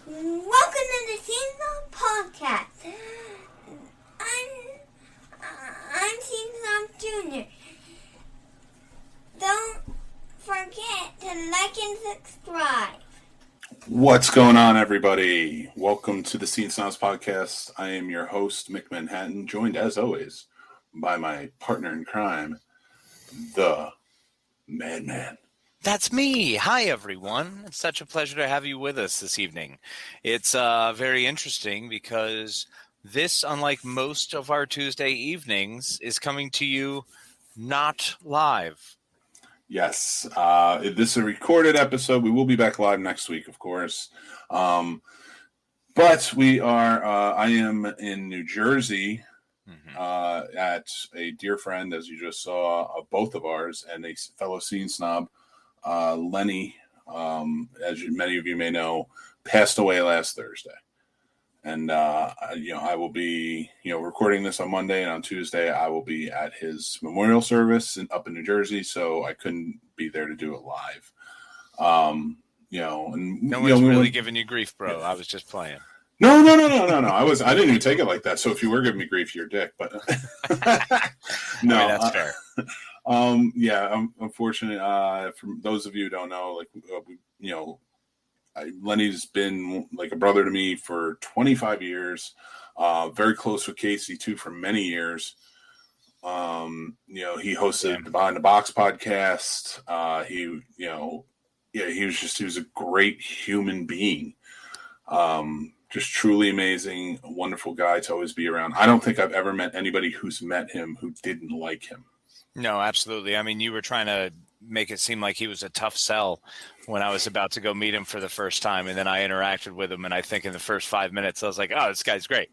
Welcome to the Scene Snobs podcast. I'm Scene Snobs Jr. Don't forget to like and subscribe. What's going on, everybody? Welcome to the Scene Snobs podcast. I am your host, Mick Manhattan, joined as always by my partner in crime, the Madman. That's me. Hi, everyone. It's such a pleasure to have you with us this evening. It's very interesting because this, unlike most of our Tuesday evenings, is coming to you not live. Yes, this is a recorded episode. We will be back live next week, of course. But we are, I am in New Jersey at a dear friend, as you just saw, both of ours, and a fellow scene snob, Lenny, as many of you may know, passed away last Thursday. And, I will be, recording this on Monday, and on Tuesday I will be at his memorial service up in New Jersey. So I couldn't be there to do it live. And no one's really giving you grief, bro. I was just playing. No. I didn't even take it like that. So if you were giving me grief, you're a dick. But no, I mean, that's fair. Unfortunately, for those of you who don't know, Lenny's been like a brother to me for 25 years. Very close with Casey too for many years. He hosted the Behind the Box podcast. He was a great human being. Just truly amazing, a wonderful guy to always be around. I don't think I've ever met anybody who's met him who didn't like him. No, absolutely. I mean, you were trying to make it seem like he was a tough sell when I was about to go meet him for the first time. And then I interacted with him. And I think in the first 5 minutes, I was like, oh, this guy's great.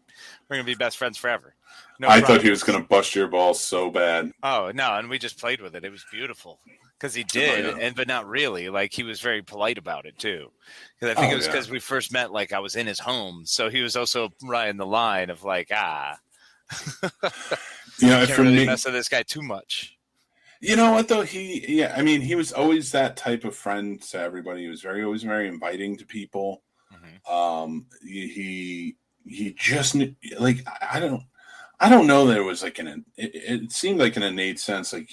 We're going to be best friends forever. I thought he was going to bust your balls so bad. Oh, no. And we just played with it. It was beautiful. Because he did, but not really. Like, he was very polite about it, too. Because I think it was because we first met, like, I was in his home. So he was also riding the line of, like, for can't really me, mess with this guy too much. You know what, though? He was always that type of friend to everybody. He was always very inviting to people. Mm-hmm. He just, like, I don't know that it was, like, it seemed like an innate sense, like,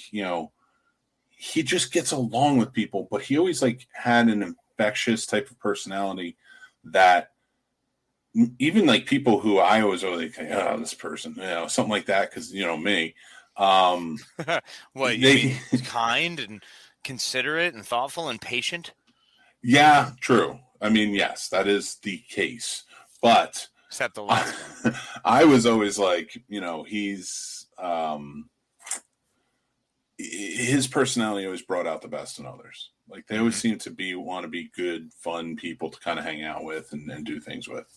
he just gets along with people, but he always like had an infectious type of personality that even like people who I always like, oh, this person, something like that. Cause me, what you mean kind and considerate and thoughtful and patient? Yeah, true. I mean, yes, that is the case, but except the last one. I was always like, he's, his personality always brought out the best in others. Like they always seem to want to be good, fun people to kind of hang out with and do things with.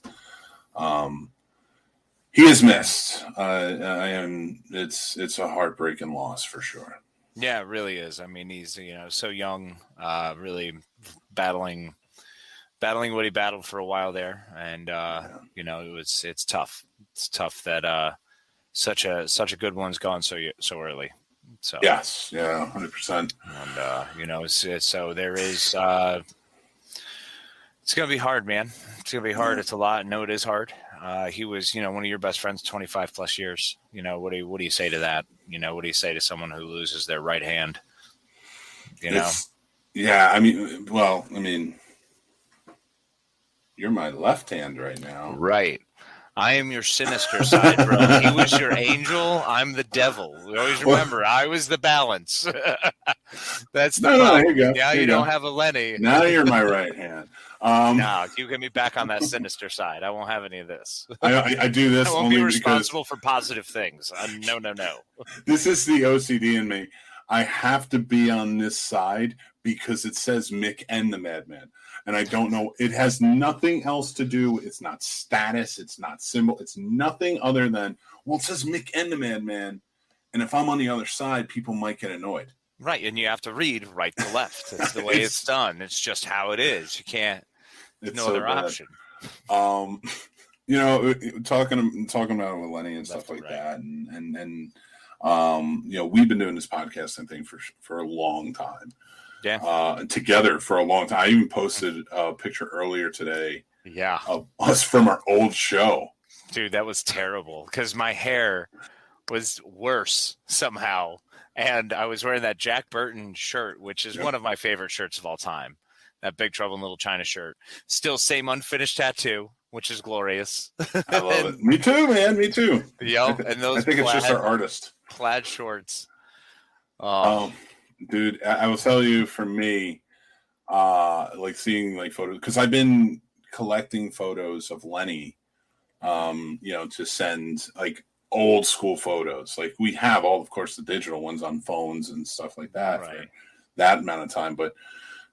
He is missed. It's a heartbreaking loss for sure. Yeah, it really is. I mean, he's, so young, really battling what he battled for a while there. And, it's tough. It's tough that, such a good one's gone so early. So yes, yeah, 100%. And so there is. It's gonna be hard, man. It's gonna be hard. It's a lot. No, it is hard. He was, one of your best friends, 25 plus years. What do you say to that? What do you say to someone who loses their right hand? Yeah. I mean, you're my left hand right now, right? I am your sinister side, bro. He was your angel. I'm the devil. We always remember, I was the balance. That's the problem. There you go. Now you don't have a Lenny. Now you're my right hand. No, you get me back on that sinister side. I won't have any of this. I do this. I won't be responsible for positive things. No. This is the OCD in me. I have to be on this side because it says Mick and the Madman. And I don't know. It has nothing else to do. It's not status. It's not symbol. It's nothing other than, it says Mick and the Madman. And if I'm on the other side, people might get annoyed. Right. And you have to read right to left. It's the way it's done. It's just how it is. You can't. There's no other option. Talking about it with Lenny and stuff like that. And we've been doing this podcast, I think, for a long time. Yeah. Together for a long time. I even posted a picture earlier today Yeah. of us from our old show. Dude, that was terrible because my hair was worse somehow. And I was wearing that Jack Burton shirt, which is one of my favorite shirts of all time. That Big Trouble in Little China shirt. Still same unfinished tattoo, which is glorious. I love it. Me too, man. Me too. Yep. And those I think it's just our artist. Plaid shorts. Dude, I will tell you, for me, like seeing like photos, because I've been collecting photos of Lenny, to send like old school photos. Like we have all, of course, the digital ones on phones and stuff like that for that amount of time. But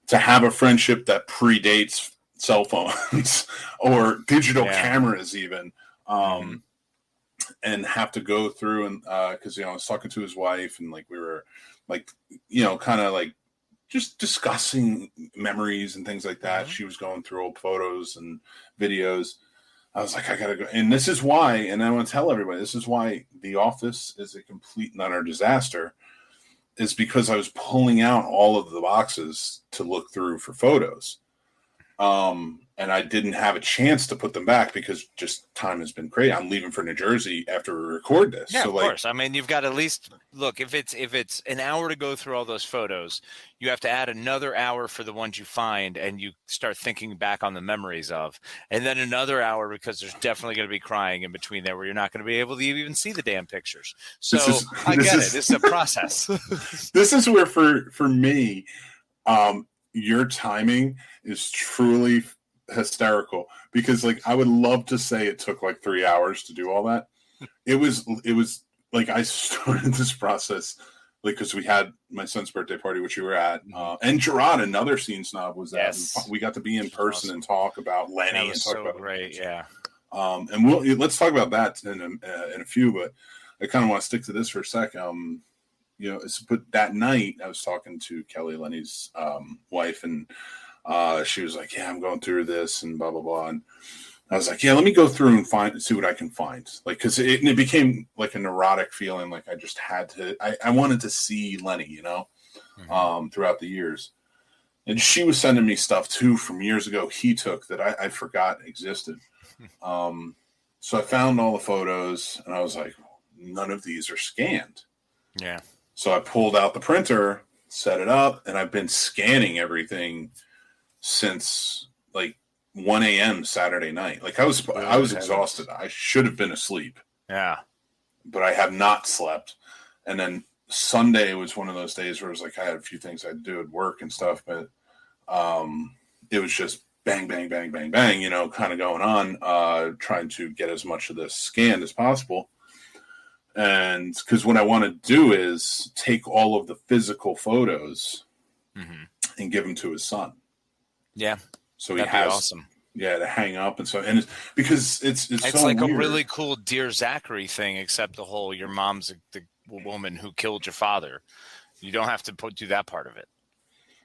to have a friendship that predates cell phones or digital cameras even, and have to go through and because I was talking to his wife and like we were like kind of like just discussing memories and things like that. She was going through old photos and videos. I was like, I gotta go, and this is why, and I want to tell everybody, this is why The Office is a complete and utter disaster, is because I was pulling out all of the boxes to look through for photos. And I didn't have a chance to put them back because just time has been crazy. I'm leaving for New Jersey after we record this. Yeah, so of like, course. I mean, you've got at least look, if it's an hour to go through all those photos, you have to add another hour for the ones you find and you start thinking back on the memories of, and then another hour because there's definitely going to be crying in between there where you're not going to be able to even see the damn pictures. So I get it. This is a process. This is where for me, your timing is truly hysterical, because like I would love to say it took like 3 hours to do all that. It was like I started this process like because we had my son's birthday party, which you were at, and Gerard, another Scene Snob, was at. And we got to be in person and talk about Lenny and talk about great, and let's talk about that in a few. But I kind of want to stick to this for a sec. But that night I was talking to Kelly, Lenny's wife, and she was like, yeah, I'm going through this and blah, blah, blah. And I was like, yeah, let me go through and see what I can find. Like, cause it became like a neurotic feeling. Like I just had to, I wanted to see Lenny, throughout the years. And she was sending me stuff too from years ago he took that I forgot existed. So I found all the photos and I was like, none of these are scanned. Yeah. So I pulled out the printer, set it up, and I've been scanning everything since like 1 a.m. Saturday night. Like I was exhausted. I should have been asleep. Yeah. But I have not slept. And then Sunday was one of those days where it was like I had a few things I had to do at work and stuff, but it was just bang, bang, bang, bang, bang, kind of going on, trying to get as much of this scanned as possible. And because what I want to do is take all of the physical photos and give them to his son. Yeah. So he has awesome. Yeah, to hang up and so, and it's so like weird. A really cool Dear Zachary thing, except the whole your mom's the woman who killed your father. You don't have to do that part of it.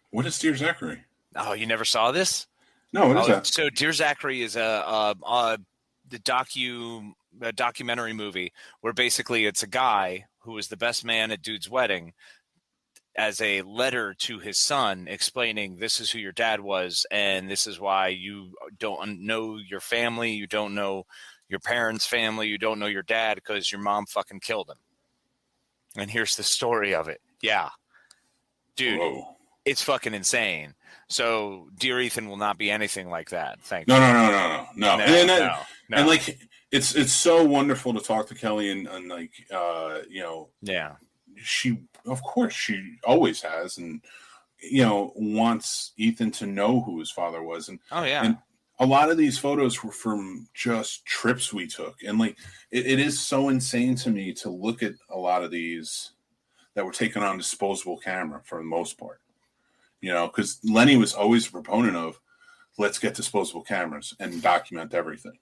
What is Dear Zachary? Oh, you never saw this? No, what is that? So Dear Zachary is a documentary movie where basically it's a guy who was the best man at dude's wedding as a letter to his son explaining this is who your dad was and this is why you don't know your family, you don't know your parents' family, you don't know your dad because your mom fucking killed him. And here's the story of it. Yeah. Dude, It's fucking insane. So Dear Ethan will not be anything like that. Thank you. No. No. And like it's so wonderful to talk to Kelly and like she, of course, she always has, and wants Ethan to know who his father was. And and a lot of these photos were from just trips we took, and like it is so insane to me to look at a lot of these that were taken on disposable camera for the most part. Because Lenny was always a proponent of let's get disposable cameras and document everything.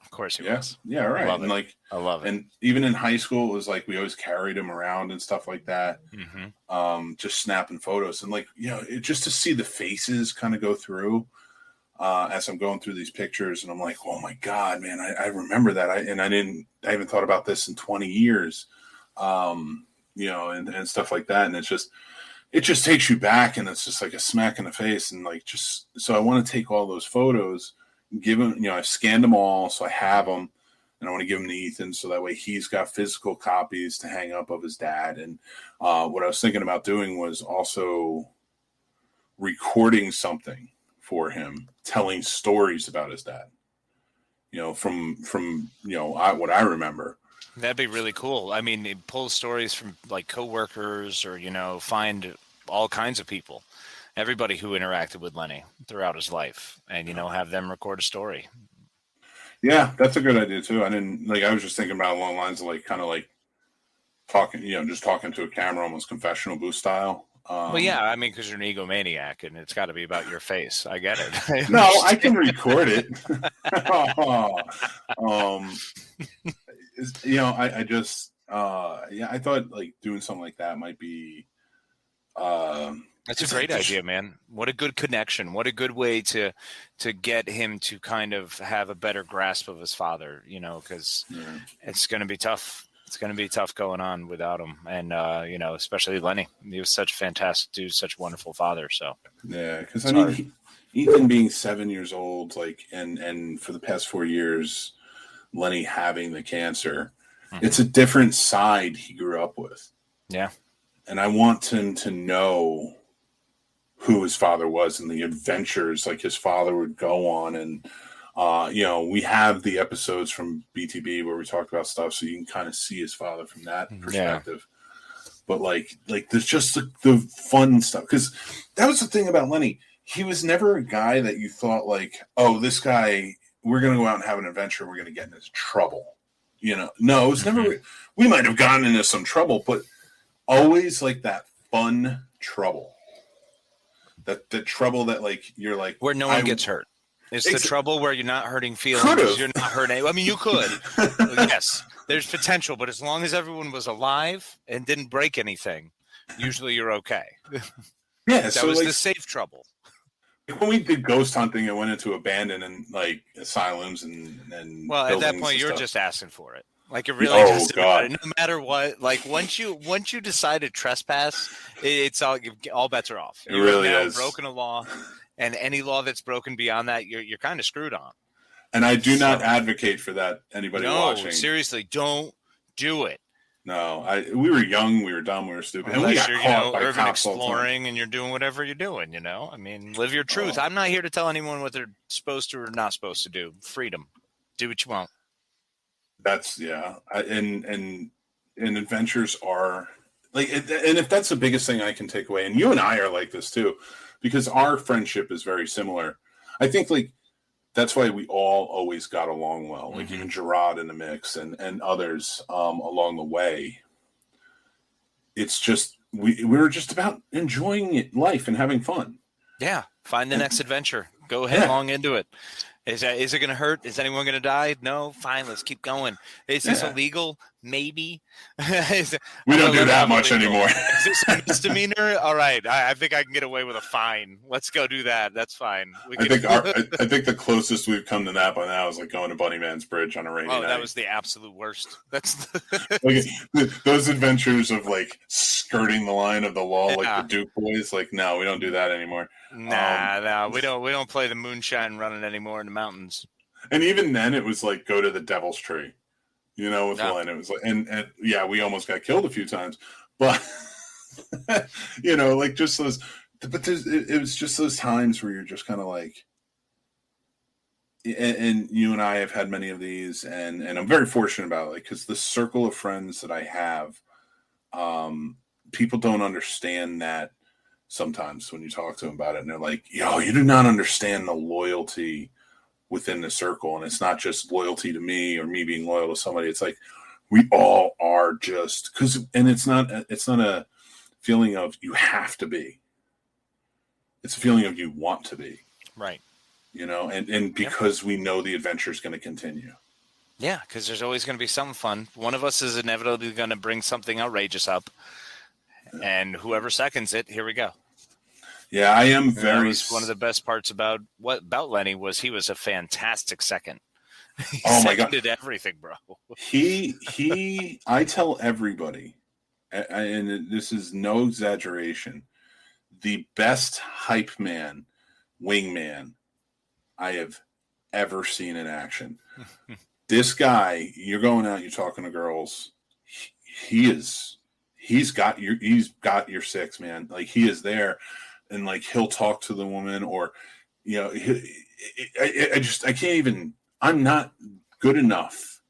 Of course he was. Yeah, right. I love and it. I love it. And even in high school, it was like we always carried him around and stuff like that. Just snapping photos and like just to see the faces kind of go through as I'm going through these pictures, and I'm like, oh my god, man, I remember that. I haven't thought about this in 20 years, and stuff like that. And it just takes you back, and it's just like a smack in the face. And like, just so I want to take all those photos, give him, you know, I've scanned them all, so I have them, and I want to give them to Ethan so that way he's got physical copies to hang up of his dad. And what I was thinking about doing was also recording something for him, telling stories about his dad. You know, from you know, what I remember. That'd be really cool. I mean, pull stories from like coworkers, or, you know, find all kinds of people, everybody who interacted with Lenny throughout his life, and, you know, have them record a story. Yeah, that's a good idea too. I didn't like. I was just thinking about along the lines of like kind of like talking, you know, just talking to a camera, almost confessional booth style. Well, yeah, I mean, because you're an egomaniac, and it's got to be about your face. I get it. No, I can record it. You know, I just, yeah, I thought like doing something like that might be. That's a great idea, man. What a good connection. What a good way to get him to kind of have a better grasp of his father, you know, because it's going to be tough. It's going to be tough going on without him. And, you know, especially Lenny. He was such a fantastic dude, such a wonderful father. So, yeah, because I mean, Ethan being 7 years old, like, and for the past 4 years, Lenny having the cancer, it's a different side he grew up with. Yeah. And I want him to know who his father was and the adventures like his father would go on. And, you know, we have the episodes from BTB where we talked about stuff, so you can kind of see his father from that perspective. Yeah. But like there's just the fun stuff, because that was the thing about Lenny. He was never a guy that you thought like, oh, this guy, we're going to go out and have an adventure, we're going to get into trouble. You know, no, it was never. We might have gotten into some trouble, but always like that fun trouble. That the trouble that like you're like where no one gets hurt. It's the trouble where you're not hurting feelings. You're not hurting. I mean, you could. Yes, there's potential, but as long as everyone was alive and didn't break anything, usually you're okay. Yeah, that so was like, the safe trouble. When we did ghost hunting and went into abandoned and like asylums and well, at that point, you're just asking for it. Like it really doesn't matter. No matter what, like once you decide to trespass, it's all bets are off. It really is. Broken a law, and any law that's broken beyond that, you're kind of screwed on. And I do not advocate for that. Anybody watching? No, seriously, don't do it. No, we were young, we were dumb, we were stupid. Unless and we got you're, caught by urban exploring and you're doing whatever you're doing, you know? I mean, live your truth. I'm not here to tell anyone what they're supposed to or not supposed to do. Freedom. Do what you want. That's, yeah. And adventures are, like, and if that's the biggest thing I can take away, and you and I are like this too, because our friendship is very similar. I think, like, that's why we all always got along well, like even Gerard in the mix and others along the way. It's just we were just about enjoying life and having fun. Yeah, find the next adventure. Go headlong into it. Is it going to hurt? Is anyone going to die? No. Fine. Let's keep going. Is this illegal? Maybe. We don't do that much anymore. Is this a misdemeanor? All right. I think I can get away with a fine. Let's go do that. That's fine. I think the closest we've come to that by now is like going to Bunny Man's Bridge on a rainy night. That was the absolute worst. That's those adventures of like skirting the line of the law, like the Duke boys. Like, no, we don't do that anymore. Nah, we don't play the moonshine running anymore in the mountains. And even then, it was like go to the Devil's Tree, you know. With Len, it was like, and yeah, we almost got killed a few times, but you know, like just those. But it was just those times where you're just kind of like, and you and I have had many of these, and I'm very fortunate about it, like because the circle of friends that I have, people don't understand that. Sometimes when you talk to them about it and they're like, yo, you do not understand the loyalty within the circle. And it's not just loyalty to me or me being loyal to somebody. It's like, we all are just and it's not a feeling of you have to be. It's a feeling of you want to be. Right. You know, and because we know the adventure is going to continue. Yeah. Cause there's always going to be something fun. One of us is inevitably going to bring something outrageous up. And whoever seconds it, here we go. Yeah, I am very. That was one of the best parts about Lenny was he was a fantastic second. He my God, did everything, bro. I tell everybody, and this is no exaggeration, the best hype man, wingman I have ever seen in action. This guy, you're going out, you're talking to girls. He's got your six, man. Like, he is there, and like, he'll talk to the woman, or, you know, I can't even. I'm not good enough.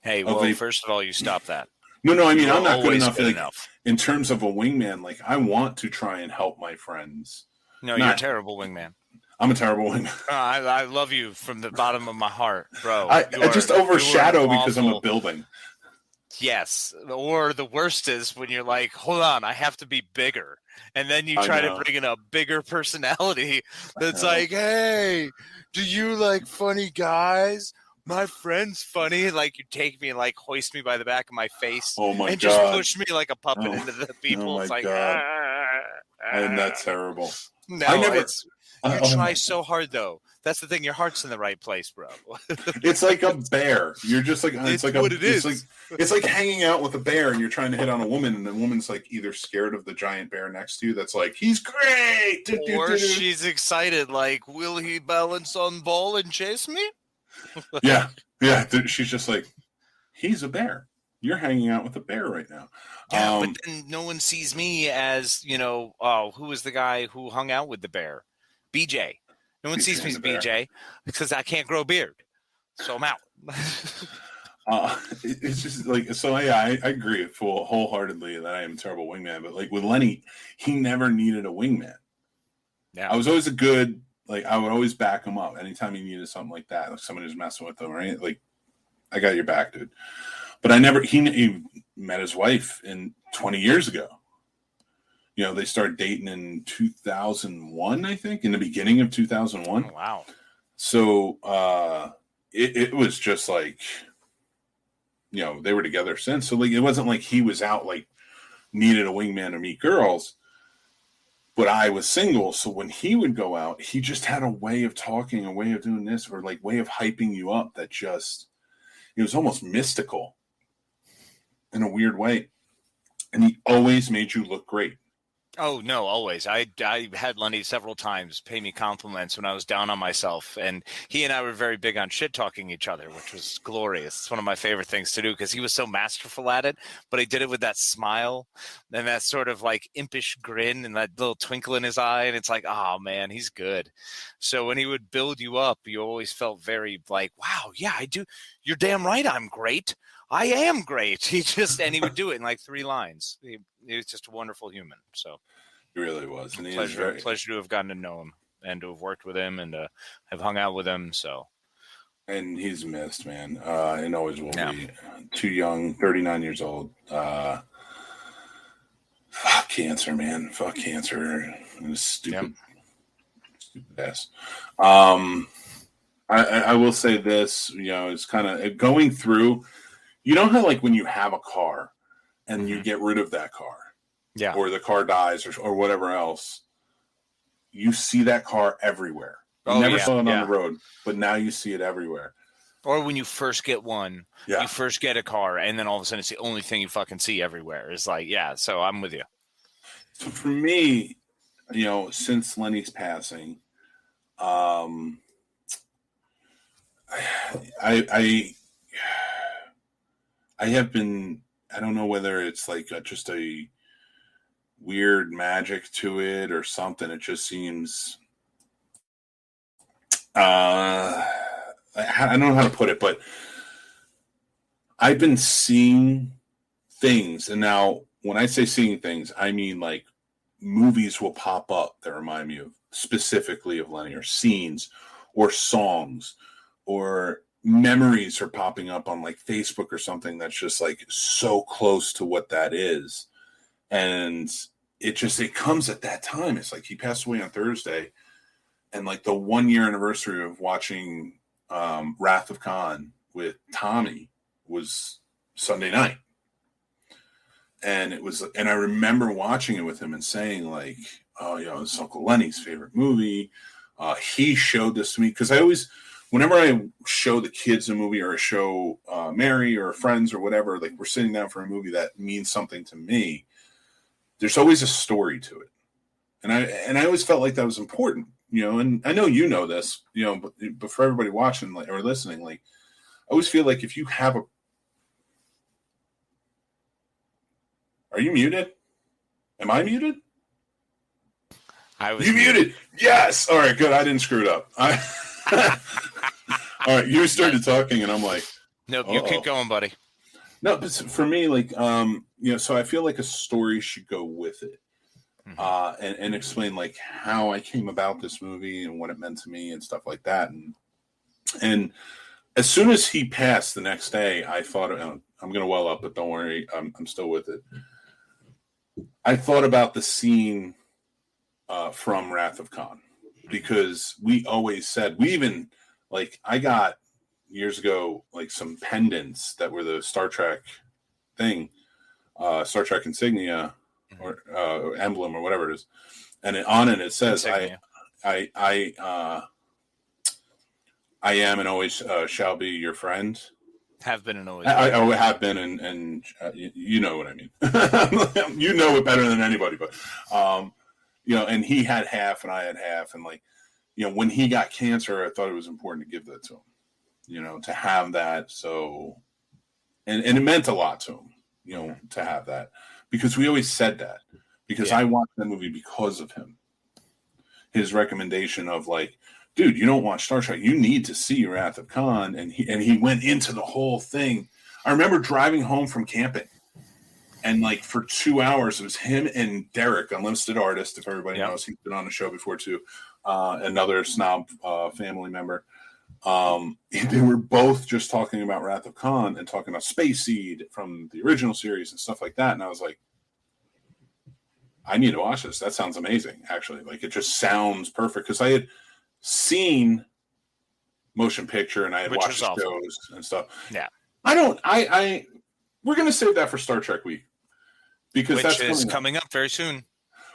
Hey, well, first of all, you stop that. No. I mean, I'm not good enough. In terms of a wingman, like, I want to try and help my friends. No, you're a terrible wingman. I'm a terrible wingman. I love you from the bottom of my heart, bro. I just overshadow because I'm a building. Yes. Or the worst is when you're like, hold on, I have to be bigger. And then you try to bring in a bigger personality that's like, hey, do you like funny guys? My friend's funny. Like, you take me and like hoist me by the back of my face and just push me like a puppet into the people. It's like, and that's terrible. No, you try so hard though. That's the thing. Your heart's in the right place, bro. It's like a bear. You're just like, it's like what it is. It's like hanging out with a bear and you're trying to hit on a woman, and the woman's like either scared of the giant bear next to you that's like, he's great, or she's excited, like, will he balance on ball and chase me? yeah. She's just like, he's a bear. You're hanging out with a bear right now. Yeah, but then no one sees me as, you know, who was the guy who hung out with the bear? BJ. No one sees me as BJ because I can't grow a beard. So I'm out. It's just like, so I agree wholeheartedly that I am a terrible wingman. But like with Lenny, he never needed a wingman. Yeah. I was always I would always back him up anytime he needed something like that, like somebody who's messing with him, right? Like, I got your back, dude. But he met his wife 20 years ago. You know, they started dating in 2001, I think, in the beginning of 2001. Oh, wow. So it was just like, you know, they were together since. So like, it wasn't like he was out like needed a wingman to meet girls. But I was single, so when he would go out, he just had a way of talking, a way of doing this, or like way of hyping you up that just, it was almost mystical in a weird way. And he always made you look great. Oh, no, always. I had Lenny several times pay me compliments when I was down on myself. And he and I were very big on shit-talking each other, which was glorious. It's one of my favorite things to do because he was so masterful at it. But he did it with that smile and that sort of like impish grin and that little twinkle in his eye. And it's like, oh, man, he's good. So when he would build you up, you always felt very like, wow, yeah, I do. You're damn right I'm great. I am great. He would do it in like 3 lines. He was just a wonderful human. So he really was. And pleasure to have gotten to know him and to have worked with him and have hung out with him. So, and he's missed, man, and always will be. Too young, 39 years old. Fuck cancer, man. Fuck cancer. Stupid ass. I will say this. You know, it's kind of going through. You know how, like, when you have a car and you get rid of that car, or the car dies or whatever else, you see that car everywhere. You never saw it on the road, but now you see it everywhere. Or when you first get one, you first get a car, and then all of a sudden it's the only thing you fucking see everywhere. It's like, so I'm with you. So for me, you know, since Lenny's passing, I have been, I don't know whether it's like just a weird magic to it or something. It just seems, I don't know how to put it, but I've been seeing things. And now when I say seeing things, I mean like movies will pop up that remind me of specifically of Lenny, or scenes or songs or memories are popping up on like Facebook or something that's just like so close to what that is. And it comes at that time. It's like he passed away on Thursday, and like the 1 year anniversary of watching Wrath of Khan with Tommy was Sunday night. And I remember watching it with him and saying like, oh, you know, it's Uncle Lenny's favorite movie. He showed this to me because whenever I show the kids a movie or I show Mary or friends or whatever, like we're sitting down for a movie that means something to me, there's always a story to it. And I always felt like that was important and I know you know this, but for everybody watching or listening, like, I always feel like if you have are you muted? Am I muted? You muted. Yes. All right, good. I didn't screw it up. All right, you started talking, and I'm like, nope, you keep going, buddy. No, but for me, like, so I feel like a story should go with it, and explain like how I came about this movie and what it meant to me and stuff like that. And as soon as he passed the next day, I thought, I'm going to well up, but don't worry, I'm still with it. I thought about the scene from Wrath of Khan, because we always said, I got years ago, like, some pendants that were the Star Trek thing, Star Trek insignia or emblem or whatever it is. And on it says, insignia. I am and always shall be your friend. Have been and always. I have been, and you know what I mean. You know it better than anybody, but and he had half and I had half, and like, when he got cancer, I thought it was important to give that to him, to have that. So, and it meant a lot to him, to have that, because we always said that, because I watched that movie because of him. His recommendation of like, dude, you don't watch Star Trek, you need to see Wrath of Khan. And he went into the whole thing. I remember driving home from camping, and like for 2 hours, it was him and Derek, Unlimited Artist, if everybody knows, he's been on the show before too, another snob family member. They were both just talking about Wrath of Khan and talking about Space Seed from the original series and stuff like that. And I was like, I need to watch this. That sounds amazing, actually. Like, it just sounds perfect, because I had seen motion picture and I had watched shows and stuff. Yeah. We're going to save that for Star Trek Week, because that's coming up very soon.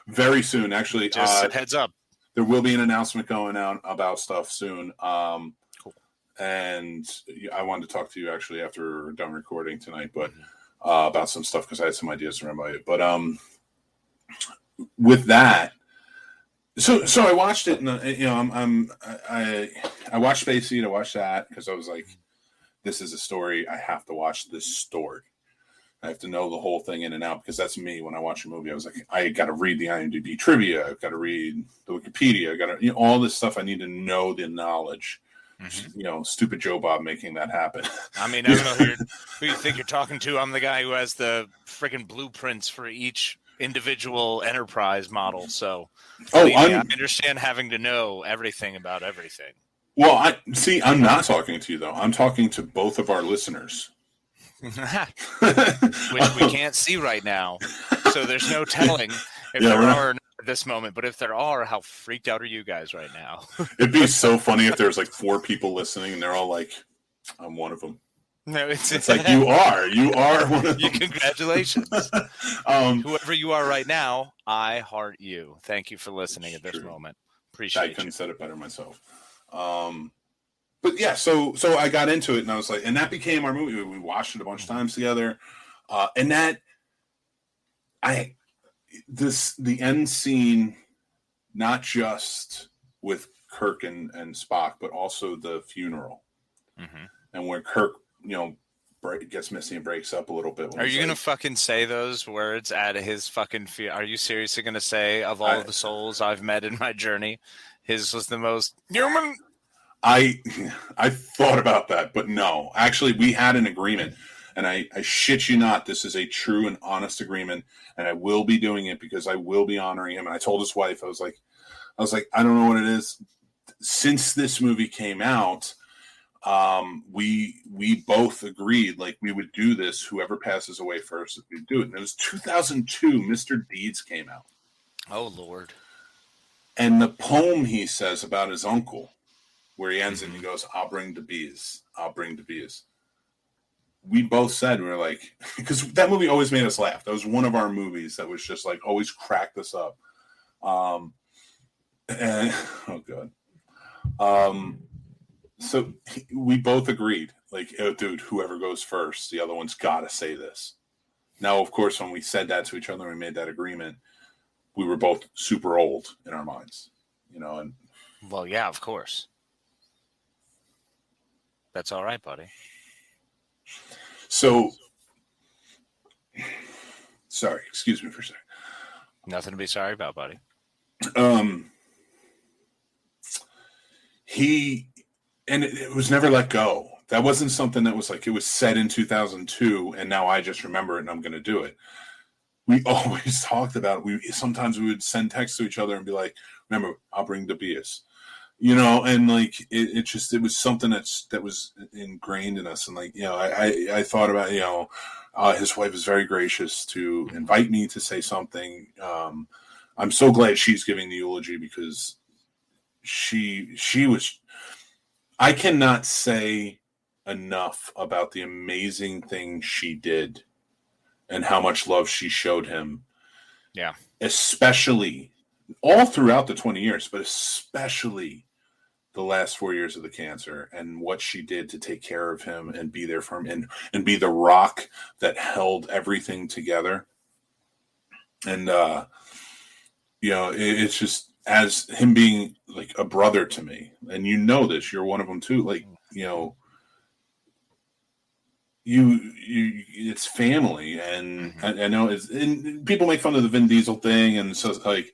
Very soon, actually. Just heads up. There will be an announcement going out about stuff soon. Cool. And I wanted to talk to you actually after we're done recording tonight, but about some stuff, because I had some ideas to run by it. But with that, so I watched it, and I watched Space Seed. I watched that because I was like, this is a story. I have to watch this story. I have to know the whole thing in and out, because that's me when I watch a movie. I was like, I got to read the IMDb trivia. I've got to read the Wikipedia. I got to, all this stuff. I need to know the knowledge. Stupid Joe Bob making that happen. I mean, I don't know who you think you're talking to. I'm the guy who has the freaking blueprints for each individual enterprise model. So, I understand having to know everything about everything. Well, I'm not talking to you though. I'm talking to both of our listeners. Which we can't see right now, so there's no telling if there are at this moment. But if there are, how freaked out are you guys right now? It'd be so funny if there's like 4 people listening and they're all like, I'm one of them. No, it's like you are one of them. Congratulations. Whoever you are right now, I heart you. Thank you for listening at this moment. Appreciate it. I couldn't said it better myself. But yeah, so I got into it, and I was like, and that became our movie. We watched it a bunch of times together, and the end scene, not just with Kirk and Spock, but also the funeral, and where Kirk, gets missing and breaks up a little bit. Are you gonna fucking say those words at his fucking? Are you seriously gonna say, of all of the souls I've met in my journey, his was the most human? I thought about that, but no. Actually, we had an agreement, and I shit you not, this is a true and honest agreement, and I will be doing it because I will be honoring him. And I told his wife, I was like, I don't know what it is. Since this movie came out, we both agreed, like, we would do this. Whoever passes away first, we'd do it. And it was 2002. Mr. Deeds came out. Oh Lord! And the poem he says about his uncle, where he ends it and he goes, I'll bring the bees. I'll bring the bees. We both said, we were like, because that movie always made us laugh. That was one of our movies that was just like, always cracked us up. And, oh God. So we both agreed, like, oh, dude, whoever goes first, the other one's got to say this. Now, of course, when we said that to each other and we made that agreement, we were both super old in our minds, and Well, yeah, of course. That's all right, buddy. So, sorry, excuse me for a second. Nothing to be sorry about, buddy. It was never let go. That wasn't something that was like, it was said in 2002 and now I just remember it and I'm going to do it. We always talked about it. Sometimes we would send texts to each other and be like, remember, I'll bring Tobias, and like, it was something that was ingrained in us. And like, I thought about, his wife is very gracious to invite me to say something. I'm so glad she's giving the eulogy because she was, I cannot say enough about the amazing thing she did and how much love she showed him. Yeah. Especially all throughout the 20 years, but especially the last 4 years of the cancer and what she did to take care of him and be there for him and be the rock that held everything together. And, it's just as him being like a brother to me, and this, you're one of them too. Like, it's family, and I know and people make fun of the Vin Diesel thing, and so like,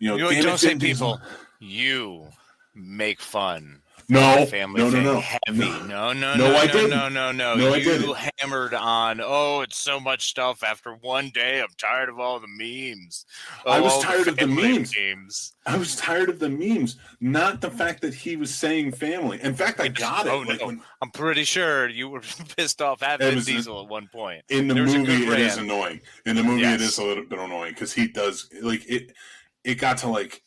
don't say people. You make fun. No, family no, thing no, heavy. No, I didn't. No, I didn't. You hammered on. Oh, it's so much stuff. After one day, I'm tired of all the memes. I was tired of the memes. I was tired of the memes, not the fact that he was saying family. In fact, I got it. Oh, no. I'm pretty sure you were pissed off at Vin Diesel at one point. In the movie, it is annoying. In the movie, it is a little bit annoying because he does like it. It got to like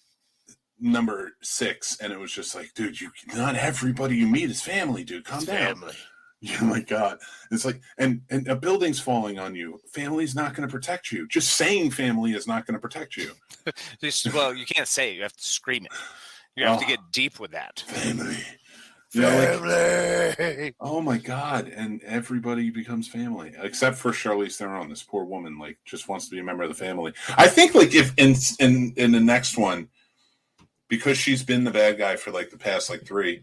number 6, and it was just like, dude, not everybody you meet is family, dude. Calm down. Family. Oh my God. It's like, and a building's falling on you. Family's not going to protect you. Just saying family is not going to protect you. Well, you can't say it. You have to scream it. You have to get deep with that. Family. Family. Oh my God. And everybody becomes family, except for Charlize Theron. This poor woman, like, just wants to be a member of the family. I think, like, if in the next one, because she's been the bad guy for like the past like 3,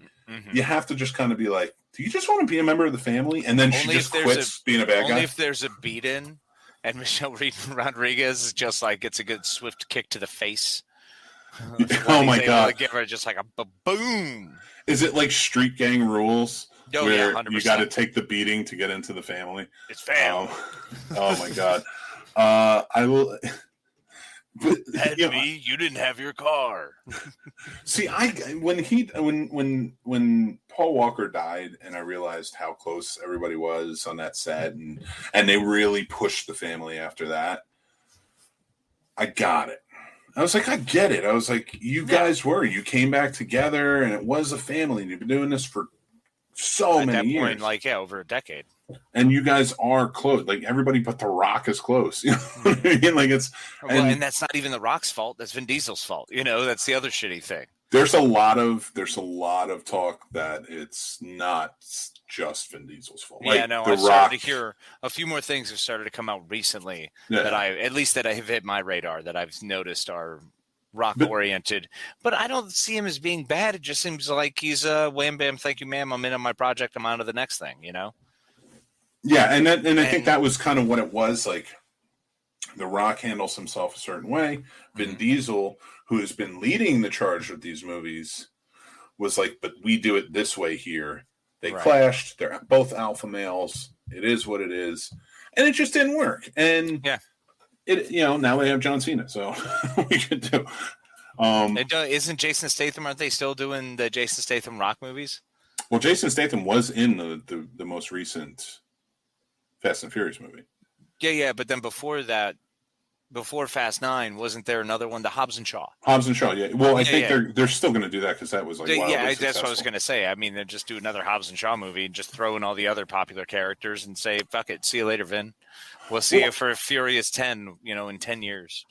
you have to just kind of be like, do you just want to be a member of the family? And then she just quits being a bad guy. Only if there's a beat-in and Michelle Rodriguez just like gets a good swift kick to the face. Oh my God. Give her just like a boom. Is it like Street Gang Rules? Oh, where 100%. You got to take the beating to get into the family? It's family. Oh my God. I will... But, you didn't have your car. See, when Paul Walker died, and I realized how close everybody was on that set, and they really pushed the family after that, I got it. I was like, I get it. I was like, you came back together, and it was a family. And you've been doing this for so many years. At that point, over a decade. And you guys are close. Like, everybody but The Rock is close. You know what I mean? Like, it's... and that's not even The Rock's fault. That's Vin Diesel's fault. That's the other shitty thing. There's a lot of talk that it's not just Vin Diesel's fault. Yeah, no, I've started to hear a few more things have started to come out recently that have hit my radar that I've noticed are Rock-oriented, but I don't see him as being bad. It just seems like he's a wham bam, thank you, ma'am. I'm in on my project. I'm on to the next thing. Yeah, and I think that was kind of what it was. Like, The Rock handles himself a certain way. Vin Diesel, who has been leading the charge of these movies, was like, but we do it this way here. They clashed. They're both alpha males. It is what it is. And it just didn't work. And now they have John Cena, so we could do. Isn't Jason Statham? Aren't they still doing the Jason Statham Rock movies? Well, Jason Statham was in the most recent Fast and Furious movie. Yeah, but then before that, before Fast 9, wasn't there another one, the Hobbs and Shaw? Hobbs and Shaw, yeah. Well, I think they're still going to do that because that was like that's what I was going to say. I mean, they'll just do another Hobbs and Shaw movie and just throw in all the other popular characters and say, fuck it, see you later, Vin. We'll see you for Furious 10, in 10 years.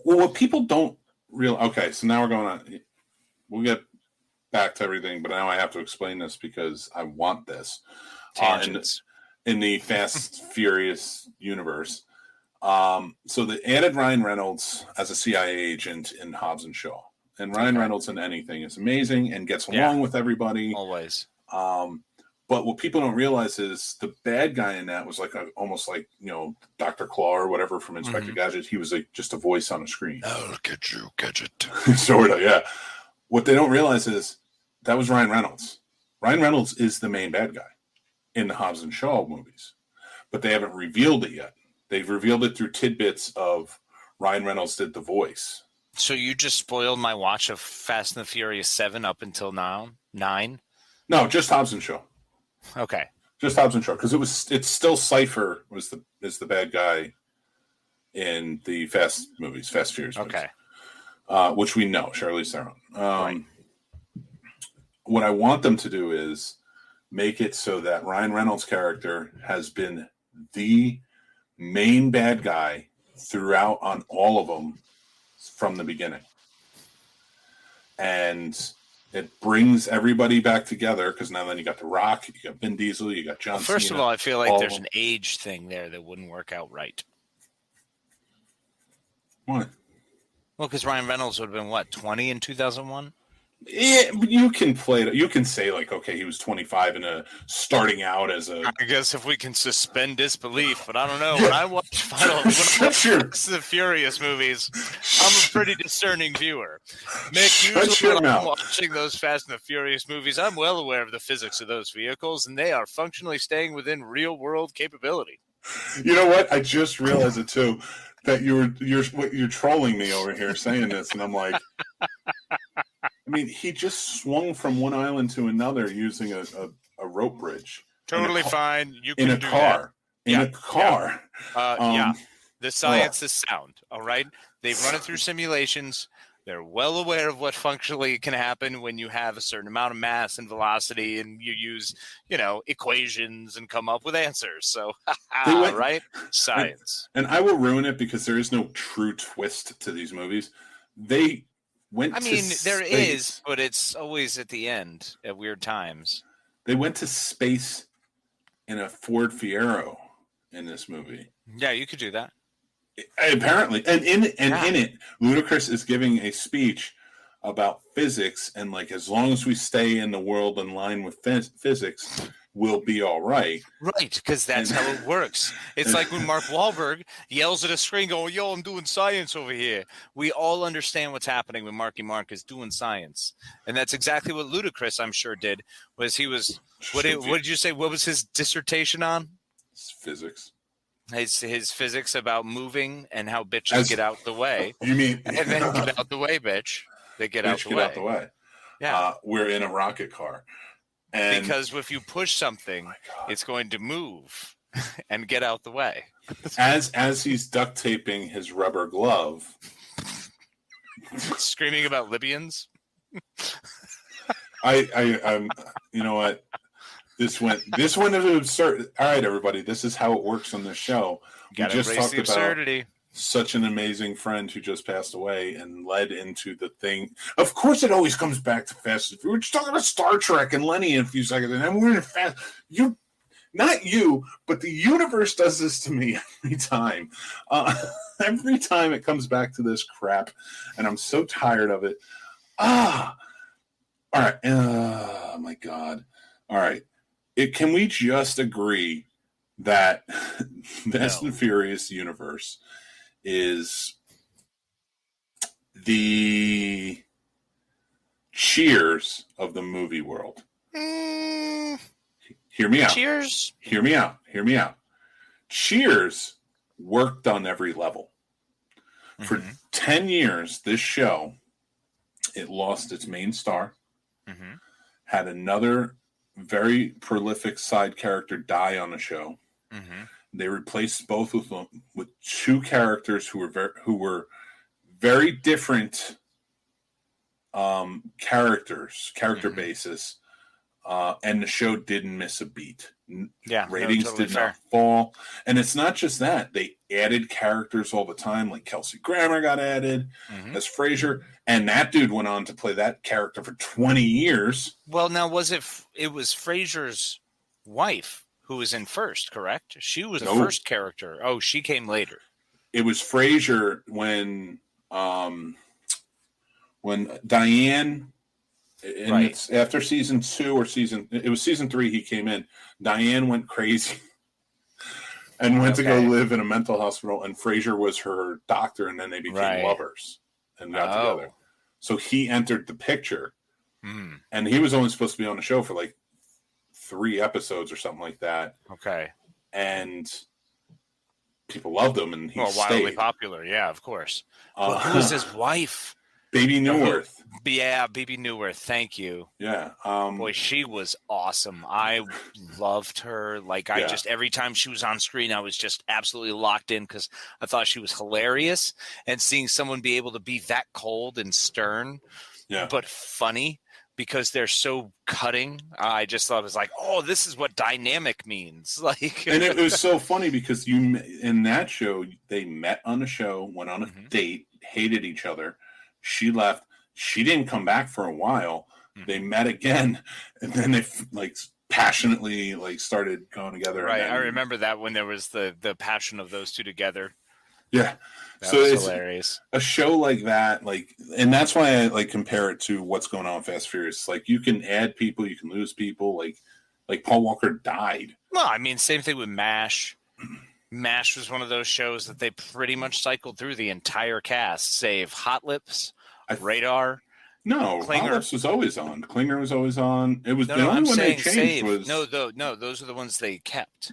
Well, what people don't realize... Okay, so now we're going on... We'll get back to everything, but now I have to explain this because I want this. Tangents. In the Fast Furious universe. So they added Ryan Reynolds as a CIA agent in Hobbs and Shaw. And Ryan Reynolds in anything is amazing and gets along with everybody. Always. But what people don't realize is the bad guy in that was like almost like, Dr. Claw or whatever from Inspector Gadget. He was like just a voice on a screen. I'll get you, Gadget. Sort of, yeah. What they don't realize is that was Ryan Reynolds. Ryan Reynolds is the main bad guy in the Hobbs and Shaw movies. But they haven't revealed it yet. They've revealed it through tidbits of Ryan Reynolds did the voice. So you just spoiled my watch of Fast and the Furious 7 up until now? 9? No, just Hobbs and Shaw. Okay. Just Hobbs and Shaw, because it's still Cypher is the bad guy in the Fast Furious movies. Okay. Which we know, Charlize Theron. Right. What I want them to do is make it so that Ryan Reynolds' character has been the main bad guy throughout on all of them from the beginning. And it brings everybody back together because now then you got The Rock, you got Vin Diesel, you got John Cena. First of all, I feel like there's an age thing there that wouldn't work out right. What? Well, because Ryan Reynolds would have been, 20 in 2001? Yeah, you can play it. You can say like, okay, he was 25 and starting out as a. I guess if we can suspend disbelief, but I don't know. When I watch Fast and the Furious movies, I'm a pretty discerning viewer. Mick, usually when I'm watching those Fast and the Furious movies, I'm well aware of the physics of those vehicles, and they are functionally staying within real world capability. You know what? I just realized it too. That you're trolling me over here saying this, and I'm like. I mean, he just swung from one island to another using a rope bridge. Totally fine. You can in a do car. That. In a car. Yeah. The science is sound. All right. They've run it through simulations. They're well aware of what functionally can happen when you have a certain amount of mass and velocity, and you use, equations and come up with answers. So, right? Science. And I will ruin it because there is no true twist to these movies. They went there is, but it's always at the end at weird times. They went to space in a Ford Fiero in this movie. Yeah, you could do that. Apparently. And in it, Ludacris is giving a speech about physics and like as long as we stay in the world in line with physics, we'll be all right. Right, because that's how it works. It's like when Mark Wahlberg yells at a screen going, yo, I'm doing science over here. We all understand what's happening when Marky Mark is doing science. And that's exactly what Ludacris, I'm sure, did. What did you say? What was his dissertation on? Physics. His physics about moving and how bitches get out the way. You mean? And then get out the way, bitch. They get out the way. Get out the way. Yeah. We're in a rocket car. And because if you push something, it's going to move and get out the way. As he's duct taping his rubber glove, screaming about Libyans. I'm. You know what? This went absurd. All right, everybody. This is how it works on this show. We just talked about absurdity. Such an amazing friend who just passed away and led into the thing. Of course, it always comes back to Fast and Furious. We're just talking about Star Trek and Lenny in a few seconds, and then we're in Fast. Not you, but the universe does this to me every time. Every time it comes back to this crap, and I'm so tired of it. All right. Oh my God. All right. Can we just agree that Fast and Furious universe is the Cheers of the movie world? Hear me out. Cheers. Hear me out. Cheers worked on every level. For 10 years, this show, it lost its main star, had another very prolific side character die on the show. They replaced both of them with two characters who were very different character basis, and the show didn't miss a beat. Ratings did not fall, and it's not just that they added characters all the time. Like Kelsey Grammer got added as Frasier, and that dude went on to play that character for 20 years. Well, now it was Frasier's wife who was in first, correct? She was the first character. Oh, she came later. It was Frasier when when Diane, and it's after season 2 or it was season 3 he came in. Diane went crazy and went to go live in a mental hospital, and Frasier was her doctor, and then they became lovers and got together. So he entered the picture, and he was only supposed to be on the show for like 3 episodes or something like that. Okay. And people loved him, and he wildly stayed. popular. Yeah, of course. Who was his wife? Baby Newworth. Yeah, Baby Newworth. Thank you. Yeah. Boy, she was awesome. I loved her. Like, I just, every time she was on screen, I was just absolutely locked in because I thought she was hilarious. And seeing someone be able to be that cold and stern, but funny, because they're so cutting, I just thought it was like, oh, this is what dynamic means. Like, and it was so funny because in that show, they met on a show, went on a date, hated each other. She left. She didn't come back for a while. They met again, and then they like passionately like started going together. Right, I remember that when there was the passion of those two together. Yeah, that was hilarious. A show like that, like, and that's why I like compare it to what's going on in Fast and Furious. Like, you can add people, you can lose people. Like Paul Walker died. Well, I mean, same thing with MASH. MASH was one of those shows that they pretty much cycled through the entire cast, save Hot Lips, Radar. No, Klinger. Hot Lips was always on. Klinger was always on. It was the only one they changed was no, those are the ones they kept.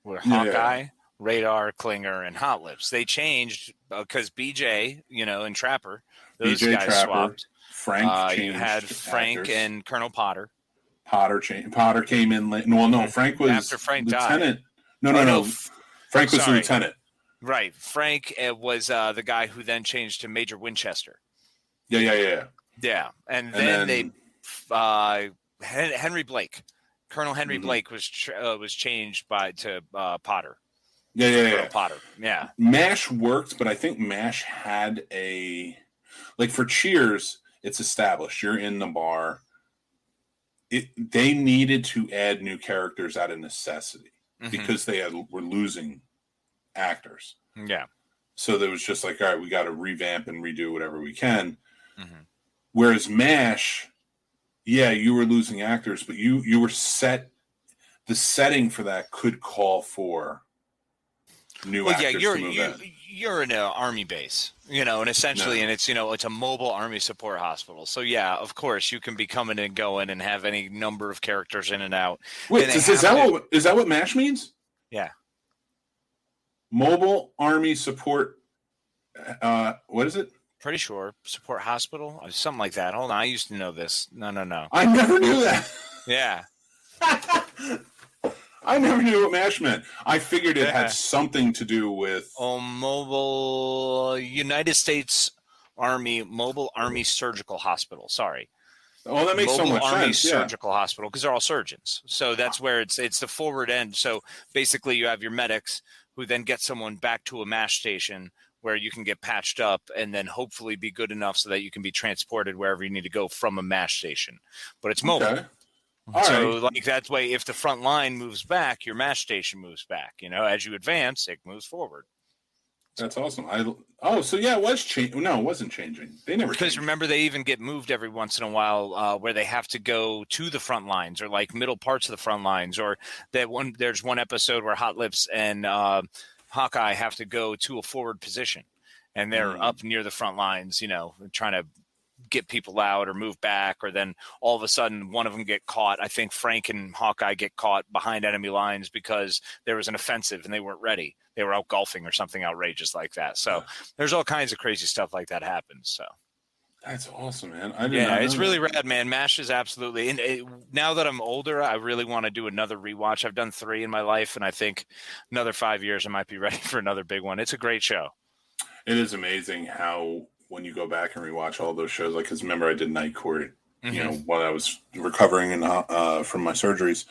Were Hawkeye, Radar, Klinger, and Hot Lips. They changed because BJ, and Trapper, those BJ guys Trapper, swapped. Frank changed. You had Frank actors. and Colonel Potter. Potter came in late. No, Frank was after Frank lieutenant. died. No. Frank was the lieutenant. Right. Frank was the guy who then changed to Major Winchester. Yeah. Yeah, and then they Henry Blake, Colonel Henry Blake was changed to Potter. Yeah. Potter. Yeah. MASH worked, but I think MASH had for Cheers, it's established. You're in the bar. They needed to add new characters out of necessity because they were losing actors. Yeah. So there was just like, all right, we got to revamp and redo whatever we can. Whereas MASH, you were losing actors, but you were set. The setting for that could call for new actors to move in. You're in an army base, and essentially, and it's it's a mobile army support hospital. So of course, you can be coming and going and have any number of characters in and out. Wait, is that what MASH means? Yeah. Mobile army support. What is it? Pretty sure support hospital, something like that. Hold on, I used to know this. No. I never knew that. Yeah. I never knew what MASH meant. I figured it had something to do with mobile United States Army Mobile Army Surgical Hospital. Sorry. Oh, that makes Mobile so much Army sense. Surgical Hospital, because they're all surgeons. So that's where it's the forward end. So basically, you have your medics who then get someone back to a MASH station where you can get patched up and then hopefully be good enough so that you can be transported wherever you need to go from a MASH station. But it's mobile. Okay. Like that way, if the front line moves back, your MASH station moves back. As you advance, it moves forward. That's awesome. It was changing. No, it wasn't changing. They never. Because remember, they even get moved every once in a while where they have to go to the front lines or like middle parts of the front lines, or there's one episode where Hot Lips and Hawkeye have to go to a forward position, and they're up near the front lines, trying to get people out or move back, or then all of a sudden one of them get caught. I think Frank and Hawkeye get caught behind enemy lines because there was an offensive and they weren't ready. They were out golfing or something outrageous like that. So there's all kinds of crazy stuff like that happens. So that's awesome, man. It's really rad, man. MASH is absolutely. And now that I'm older, I really want to do another rewatch. I've done 3 in my life, and I think another 5 years I might be ready for another big one. It's a great show. It is amazing how when you go back and rewatch all those shows, like, because remember I did Night Court, while I was recovering from my surgeries.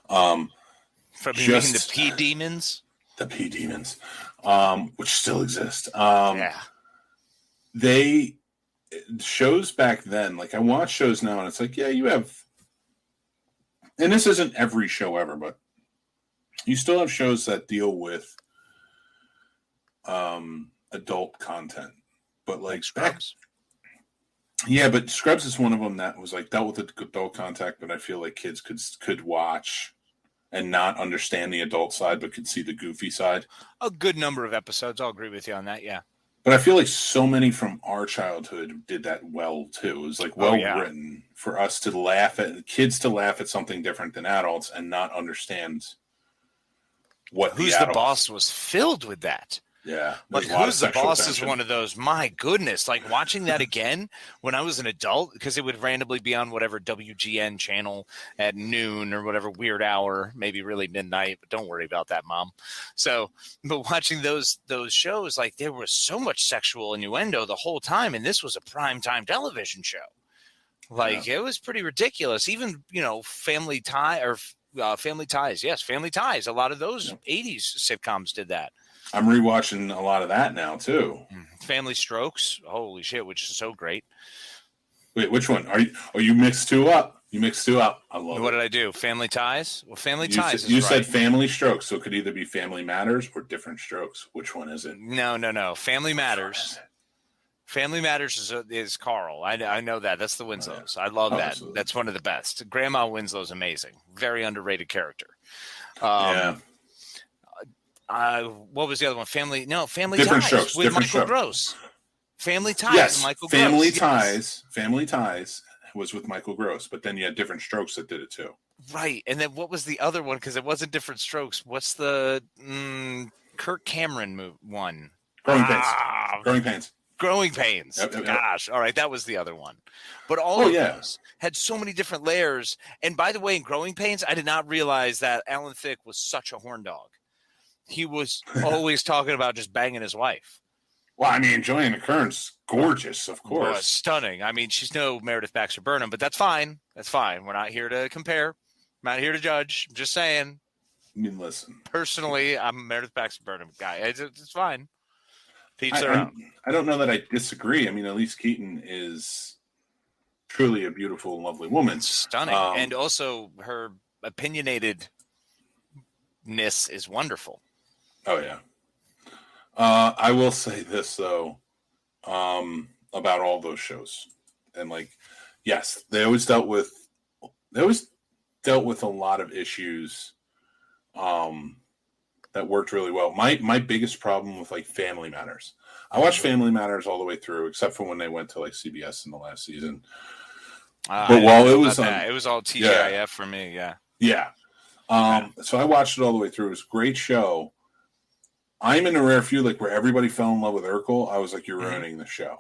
From the P Demons? The P Demons, which still exist. Shows back then, like I watch shows now and it's like, you have, and this isn't every show ever, but you still have shows that deal with adult content. But like Yeah, but Scrubs is one of them that was like dealt with adult contact, but I feel like kids could watch and not understand the adult side, but could see the goofy side. A good number of episodes. I'll agree with you on that. Yeah. But I feel like so many from our childhood did that well too. It was like well written for us to laugh at kids to laugh at something different than adults and not understand what Who's the Boss was filled with that. Yeah. Like Who's the Boss is one of those. My goodness. Like watching that again when I was an adult, because it would randomly be on whatever WGN channel at noon or whatever weird hour, maybe really midnight, but don't worry about that, Mom. So, but watching those shows, like there was so much sexual innuendo the whole time. And this was a primetime television show. Like it was pretty ridiculous. Even, Family Family Ties. Yes, Family Ties. A lot of those 80s sitcoms did that. I'm rewatching a lot of that now too. Family Strokes, holy shit, which is so great. Wait, which one? You mixed two up? You mixed two up. I love it. What did I do? Family Ties? Well, Family Ties. You said Family Strokes, so it could either be Family Matters or Different Strokes. Which one is it? No. Family Matters. Family Matters is Carl. I know that. That's the Winslows. I love that. Absolutely. That's one of the best. Grandma Winslow's amazing. Very underrated character. What was the other one? Family Different Ties Strokes, with Different Michael Strokes. Gross. Family Ties Yes, with Michael Family Gross. Ties. Yes. Family Ties was with Michael Gross, but then you had Different Strokes that did it too. Right, and then what was the other one? Because it wasn't Different Strokes. What's the Kirk Cameron one? Growing Pains. Growing Pains. Growing Pains. Yep. Gosh, all right, that was the other one. But all of those had so many different layers. And by the way, in Growing Pains, I did not realize that Alan Thicke was such a horn dog. He was always talking about just banging his wife. Well, I mean, Juliana Kern's gorgeous, of course. Well, stunning. I mean, she's no Meredith Baxter Burnham, but that's fine. That's fine. We're not here to compare. I'm not here to judge. I'm just saying. I mean, listen. Personally, I'm a Meredith Baxter Burnham guy. It's fine. Teach their own. I don't know that I disagree. I mean, Elise Keaton is truly a beautiful and lovely woman. Stunning. And also her opinionatedness is wonderful. Oh, yeah. I will say this, though, about all those shows. And, yes, they always dealt with a lot of issues that worked really well. My biggest problem with, Family Matters. I watched Family Matters all the way through, except for when they went to, CBS in the last season. But while it was... it was all TGIF for me, yeah. Yeah. So I watched it all the way through. It was a great show. I'm in a rare few, where everybody fell in love with Urkel. I was like, you're ruining the show.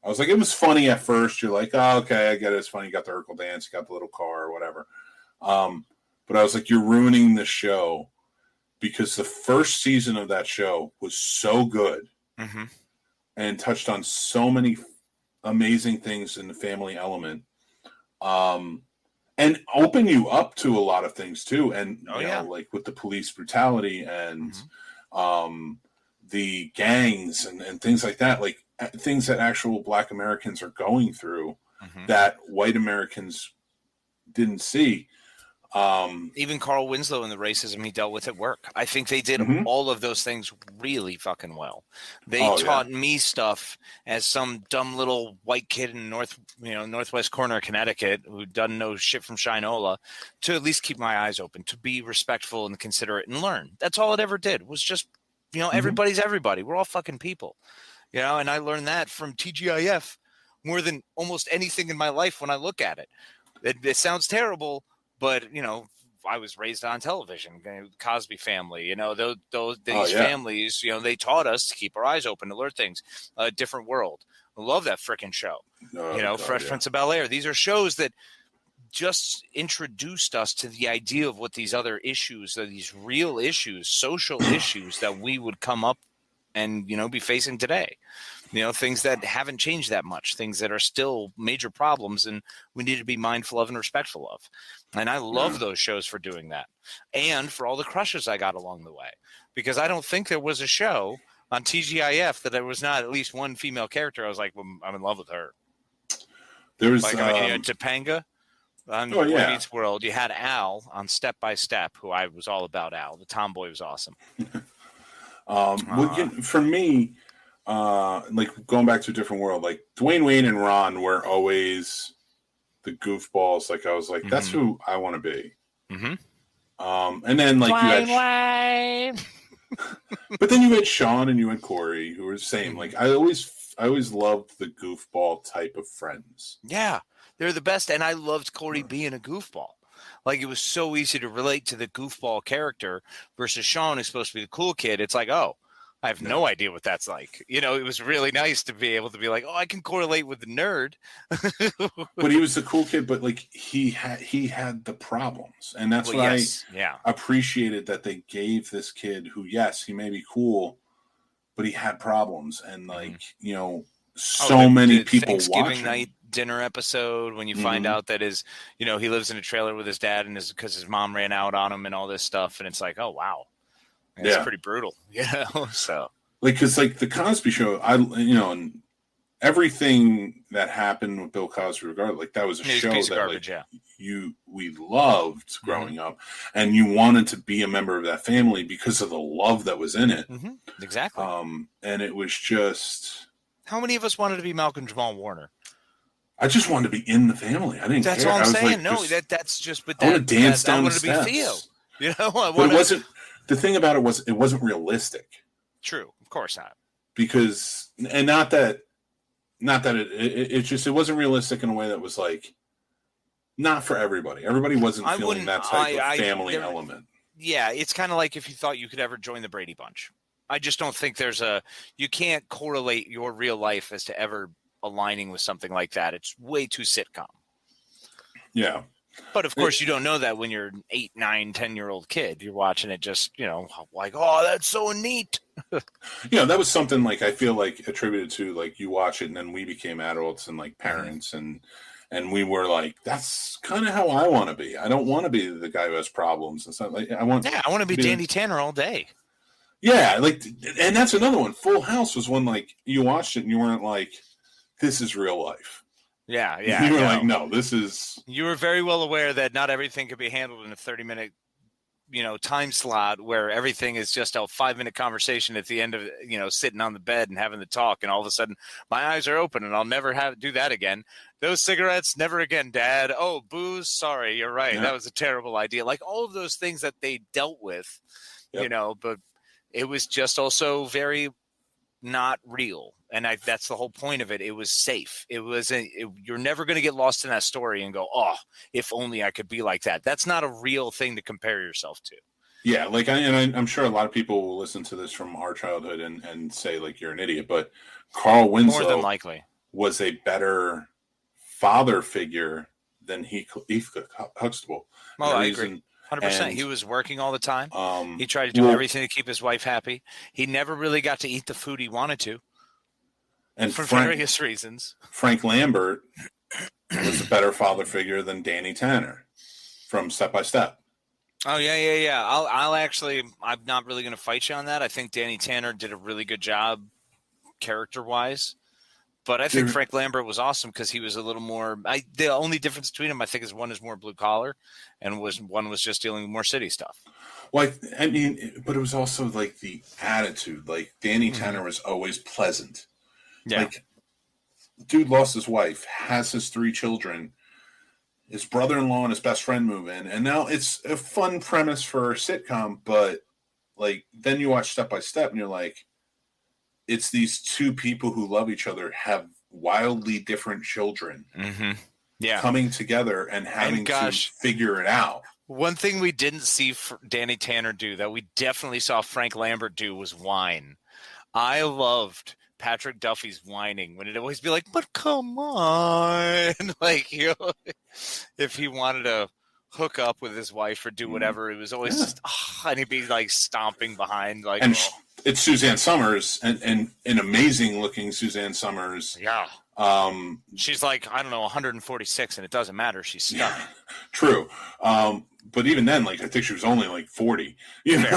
I was like, it was funny at first. You're like, oh, okay, I get it. It's funny. You got the Urkel dance. You got the little car or whatever. But I was like, you're ruining the show because the first season of that show was so good and touched on so many amazing things in the family element. And open you up to a lot of things too. And, with the police brutality and the gangs and things like that, things that actual Black Americans are going through that white Americans didn't see. Even Carl Winslow and the racism he dealt with at work. I think they did all of those things really fucking well. They taught me stuff as some dumb little white kid in northwest corner of Connecticut who doesn't know shit from Shinola to at least keep my eyes open, to be respectful and considerate and learn. That's all it ever did was just, everybody's everybody. We're all fucking people, and I learned that from TGIF more than almost anything in my life when I look at it. It sounds terrible, but, I was raised on television, Cosby Family, these families, they taught us to keep our eyes open, to learn things, a different world. I love that frickin' show, Fresh Prince of Bel-Air. These are shows that just introduced us to the idea of what these other issues, these real issues, social issues that we would come up and, be facing today. Things that haven't changed that much, things that are still major problems and we need to be mindful of and respectful of. And I love those shows for doing that and for all the crushes I got along the way, because I don't think there was a show on TGIF that there was not at least one female character. I was like, well, I'm in love with her. There was Topanga on Boy Meets World. You had Al on Step by Step, who I was all about. Al, the tomboy, was awesome. For me, like going back to a different world, like Dwayne Wayne and Ron were always the goofballs. Like I was like, that's who I want to be. And then like Dwayne you had, but then you had Sean and you had Corey, who were the same. Like I always loved the goofball type of friends. Yeah, they're the best, and I loved Corey being a goofball. Like it was so easy to relate to the goofball character versus Sean, who's supposed to be the cool kid. It's like, oh, I have no idea what that's like. You know, it was really nice to be able to be like, oh, I can correlate with the nerd. But he was the cool kid, but like he had the problems. And that's what I appreciated, that they gave this kid who, yes, he may be cool, but he had problems. And like, you know, so many people Thanksgiving watching. night dinner episode when you find out that his, you know, he lives in a trailer with his dad and because his mom ran out on him and all this stuff. And it's like, oh, wow. It's pretty brutal, you know. So, like, because like the Cosby Show, and everything that happened with Bill Cosby, regardless, like that was a show that garbage, we loved growing up, and you wanted to be a member of that family because of the love that was in it. Exactly. And it was just, how many of us wanted to be Malcolm Jamal Warner? I just wanted to be in the family. I didn't care. That's all I'm saying. Like, that's just. But I want to dance down the steps. To be Theo. You know, but it wasn't. The thing about it wasn't realistic. True, of course not. Because, and not that it wasn't realistic in a way that was like not for everybody. Everybody wasn't feeling that type of family element. Yeah, it's kind of like if you thought you could ever join the Brady Bunch. I just don't think you can't correlate your real life as to ever aligning with something like that. It's way too sitcom. Yeah. But of course, you don't know that when you're an 8, 9, 10-year-old kid. You're watching it just, you know, like, oh, that's so neat. That was something like I feel like attributed to like you watch it and then we became adults and like parents and we were like, that's kind of how I want to be. I don't want to be the guy who has problems and stuff. Like I want to be Danny Tanner all day. Yeah, like, and that's another one. Full House was one like you watched it and you weren't like, this is real life. Yeah. You were like, no, this is. You were very well aware that not everything could be handled in a 30-minute, time slot where everything is just a 5-minute conversation at the end of, sitting on the bed and having the talk. And all of a sudden my eyes are open and I'll never do that again. Those cigarettes, never again, Dad. Oh, booze. Sorry. You're right. Yeah. That was a terrible idea. Like all of those things that they dealt with, but it was just also very not real. And that's the whole point of it. It was safe. You're never going to get lost in that story and go, oh, if only I could be like that. That's not a real thing to compare yourself to. Yeah, like, I'm sure a lot of people will listen to this from our childhood and say, like, you're an idiot. But Carl Winslow more than likely was a better father figure than Heath Huxtable. Oh, I agree. 100%. He was working all the time. He tried to do everything to keep his wife happy. He never really got to eat the food he wanted to. And for various reasons. Frank Lambert was a better father figure than Danny Tanner from Step by Step. Oh, yeah. I'm not really going to fight you on that. I think Danny Tanner did a really good job character-wise. But I think Frank Lambert was awesome because he was a little more the only difference between them, I think, is one is more blue-collar and one was just dealing with more city stuff. Well, I mean, but it was also like the attitude. Like Danny Tanner was always pleasant. Yeah. Like, dude lost his wife, has his 3 children, his brother-in-law and his best friend move in, and now it's a fun premise for a sitcom, but, like, then you watch Step by Step, and you're like, it's these 2 people who love each other, have wildly different children coming together and having to figure it out. One thing we didn't see Danny Tanner do that we definitely saw Frank Lambert do was whine. I loved Patrick Duffy's whining when it'd always be like, but come on. Like, if he wanted to hook up with his wife or do whatever, it was always just, and he'd be like stomping behind. Like, it's Suzanne Summers and an amazing looking Suzanne Summers. Yeah. She's like, I don't know, 146 and it doesn't matter. She's stuck. Yeah, true. But even then, like, I think she was only like 40.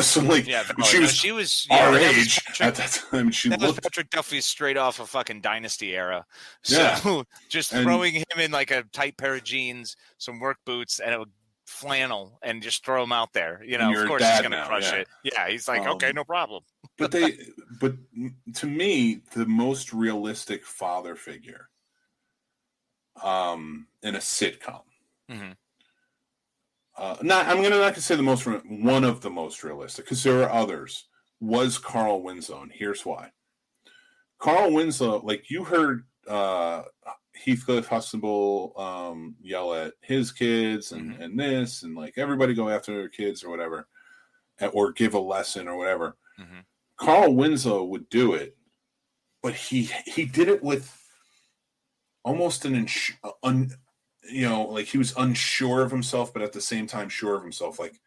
So like, she was our age at that time. That was Patrick Duffy straight off of fucking Dynasty era. So just throwing him in like a tight pair of jeans, some work boots, and a flannel, and just throw him out there. Of course he's gonna crush it. Yeah, he's like, okay, no problem. but to me, the most realistic father figure, in a sitcom. Mm-hmm. I'm not gonna say one of the most realistic, because there are others, was Carl Winslow, and here's why. Carl Winslow, like you heard Heathcliff Huxtable yell at his kids and this, and like everybody go after their kids or whatever, or give a lesson or whatever. Mm-hmm. Carl Winslow would do it, but he did it with almost like he was unsure of himself, but at the same time sure of himself. Like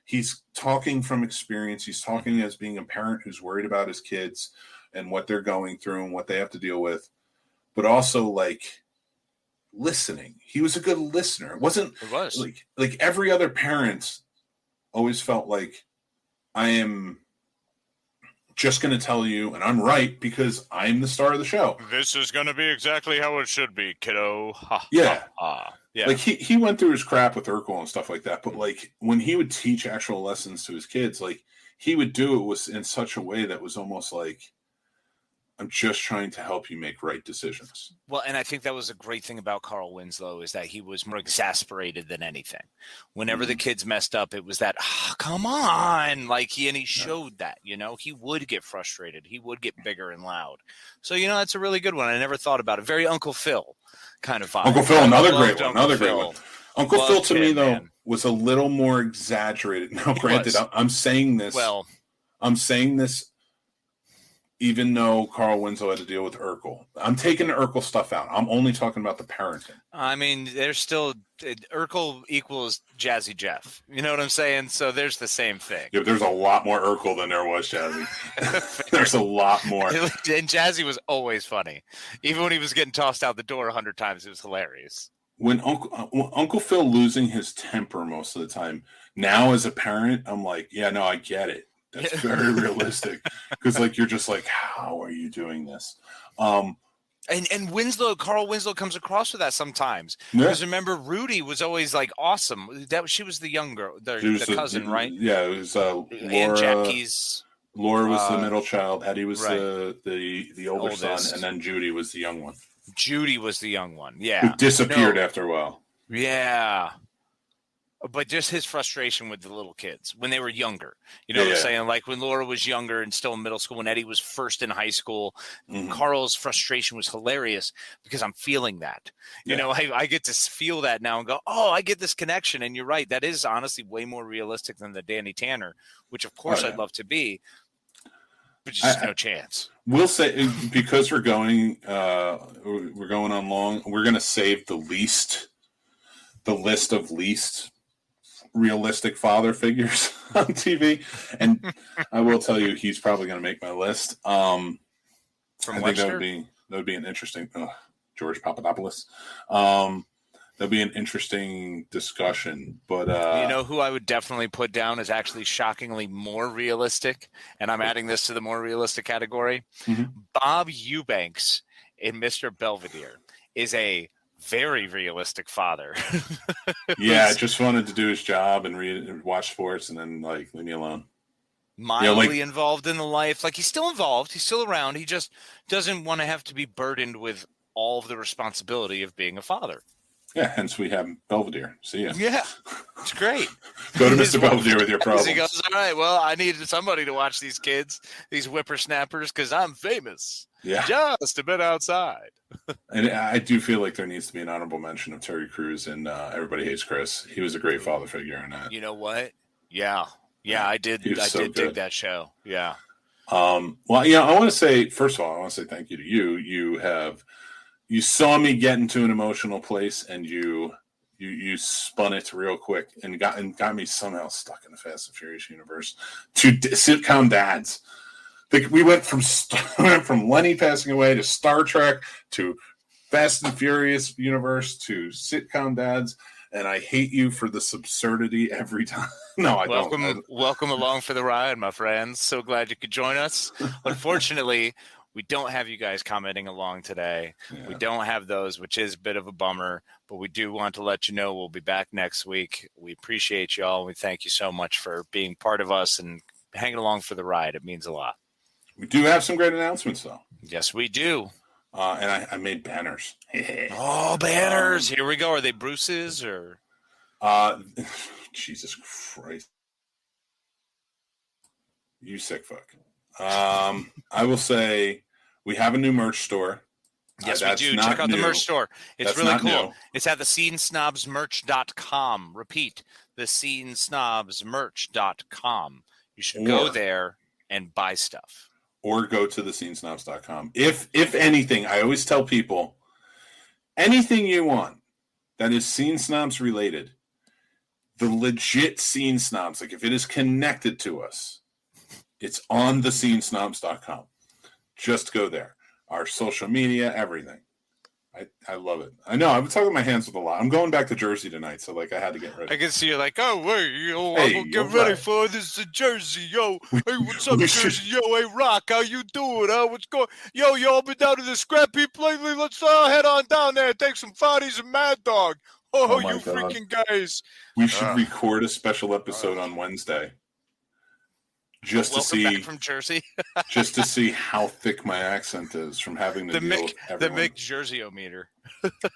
he's talking from experience. He's talking as being a parent who's worried about his kids and what they're going through and what they have to deal with, but also like listening. He was a good listener. It was like every other parent always felt like, I am just going to tell you, and I'm right because I'm the star of the show. This is going to be exactly how it should be, kiddo. Yeah. Yeah. Like he went through his crap with Urkel and stuff like that, but like when he would teach actual lessons to his kids, like he would do it in such a way that was almost like, I'm just trying to help you make right decisions. Well, and I think that was a great thing about Carl Winslow, is that he was more exasperated than anything. Whenever the kids messed up, it was that, come on. Like he showed that, he would get frustrated. He would get bigger and loud. So, that's a really good one. I never thought about it. Very Uncle Phil kind of vibe. Uncle Phil, another great one. Uncle Phil to me, though, was a little more exaggerated. Now, granted, I'm saying this. Well, I'm saying this even though Carl Winslow had to deal with Urkel. I'm taking the Urkel stuff out. I'm only talking about the parenting. I mean, there's still Urkel equals Jazzy Jeff. You know what I'm saying? So there's the same thing. Yeah, but there's a lot more Urkel than there was Jazzy. There's a lot more. And Jazzy was always funny. Even when he was getting tossed out the door 100 times, it was hilarious. When Uncle Phil losing his temper most of the time, now as a parent, I'm like, yeah, no, I get it. That's very realistic, because like you're just like, how are you doing this? And Carl Winslow comes across with that sometimes. Because remember, Rudy was always like awesome. She was the young girl, the cousin, right? Yeah, it was Laura. And Jackie's. Laura was the middle child. Eddie was the older son, and then Judy was the young one. Judy was the young one. Yeah, who disappeared after a while. Yeah. But just his frustration with the little kids when they were younger. You know what I'm saying? Like when Laura was younger and still in middle school, when Eddie was first in high school, Carl's frustration was hilarious because I'm feeling that. You know, I get to feel that now and go, oh, I get this connection. And you're right. That is honestly way more realistic than the Danny Tanner, which of course I'd love to be, but just no chance. We'll say, because we're going on long, we're going to save the list of least realistic father figures on TV, and I will tell you, he's probably going to make my list. I think that would be an interesting George Papadopoulos. That'd be an interesting discussion. But you know who I would definitely put down is actually shockingly more realistic, and I'm adding this to the more realistic category. Bob Eubanks in Mr. Belvedere is a very realistic father. Yeah, just wanted to do his job and read and watch sports, and then like leave me alone. Mildly involved in the life, like he's still involved, he's still around. He just doesn't want to have to be burdened with all of the responsibility of being a father. Yeah, hence we have Belvedere. See ya. Yeah, it's great. Go to Mr. Belvedere with your problems. He goes, all right, well, I need somebody to watch these kids, these whippersnappers, because I'm famous. Yeah, just a bit outside. And I do feel like there needs to be an honorable mention of Terry Crews in Everybody Hates Chris. He was a great father figure in that. You know what? Yeah, I did. I did dig that show. Yeah. Well, yeah, I want to say, first of all, thank you to you. You saw me get into an emotional place, and you spun it real quick and got me somehow stuck in the Fast and Furious universe to sitcom dads. Like we went from Lenny passing away to Star Trek to Fast and Furious universe to sitcom dads, and I hate you for this absurdity every time. No, I don't. Welcome along for the ride, my friends. So glad you could join us. Unfortunately, we don't have you guys commenting along today. Yeah. We don't have those, which is a bit of a bummer, but we do want to let you know we'll be back next week. We appreciate y'all. We thank you so much for being part of us and hanging along for the ride. It means a lot. We do have some great announcements, though. Yes, we do. And I made banners. Oh, banners! Here we go. Are they Bruce's or? Jesus Christ! You sick fuck. I will say we have a new merch store. Yes, we do. Check out the merch store. It's really cool. New. It's at the scenesnobsmerch.com. Repeat, the scenesnobsmerch.com. You should go there and buy stuff. Or go to the scenesnobs.com. If anything, I always tell people, anything you want that is Scene Snobs related, the legit Scene Snobs, like if it is connected to us, it's on the scenesnobs.com. Just go there. Our social media, everything. I love it. I know. I've been talking my hands with a lot. I'm going back to Jersey tonight, so like I had to get ready. I can see you like, oh wait, I'm gonna get ready for this in Jersey, yo. Hey, what's up, Jersey? Yo, hey, Rock, how you doing? What's going? Yo, y'all been down to the scrap heap lately? Let's head on down there and take some farties and Mad Dog. Oh you God. Freaking guys! We should record a special episode on Wednesday. Just to see back from Jersey, just to see how thick my accent is from having to deal with everyone. The Mick Jersey-o-meter.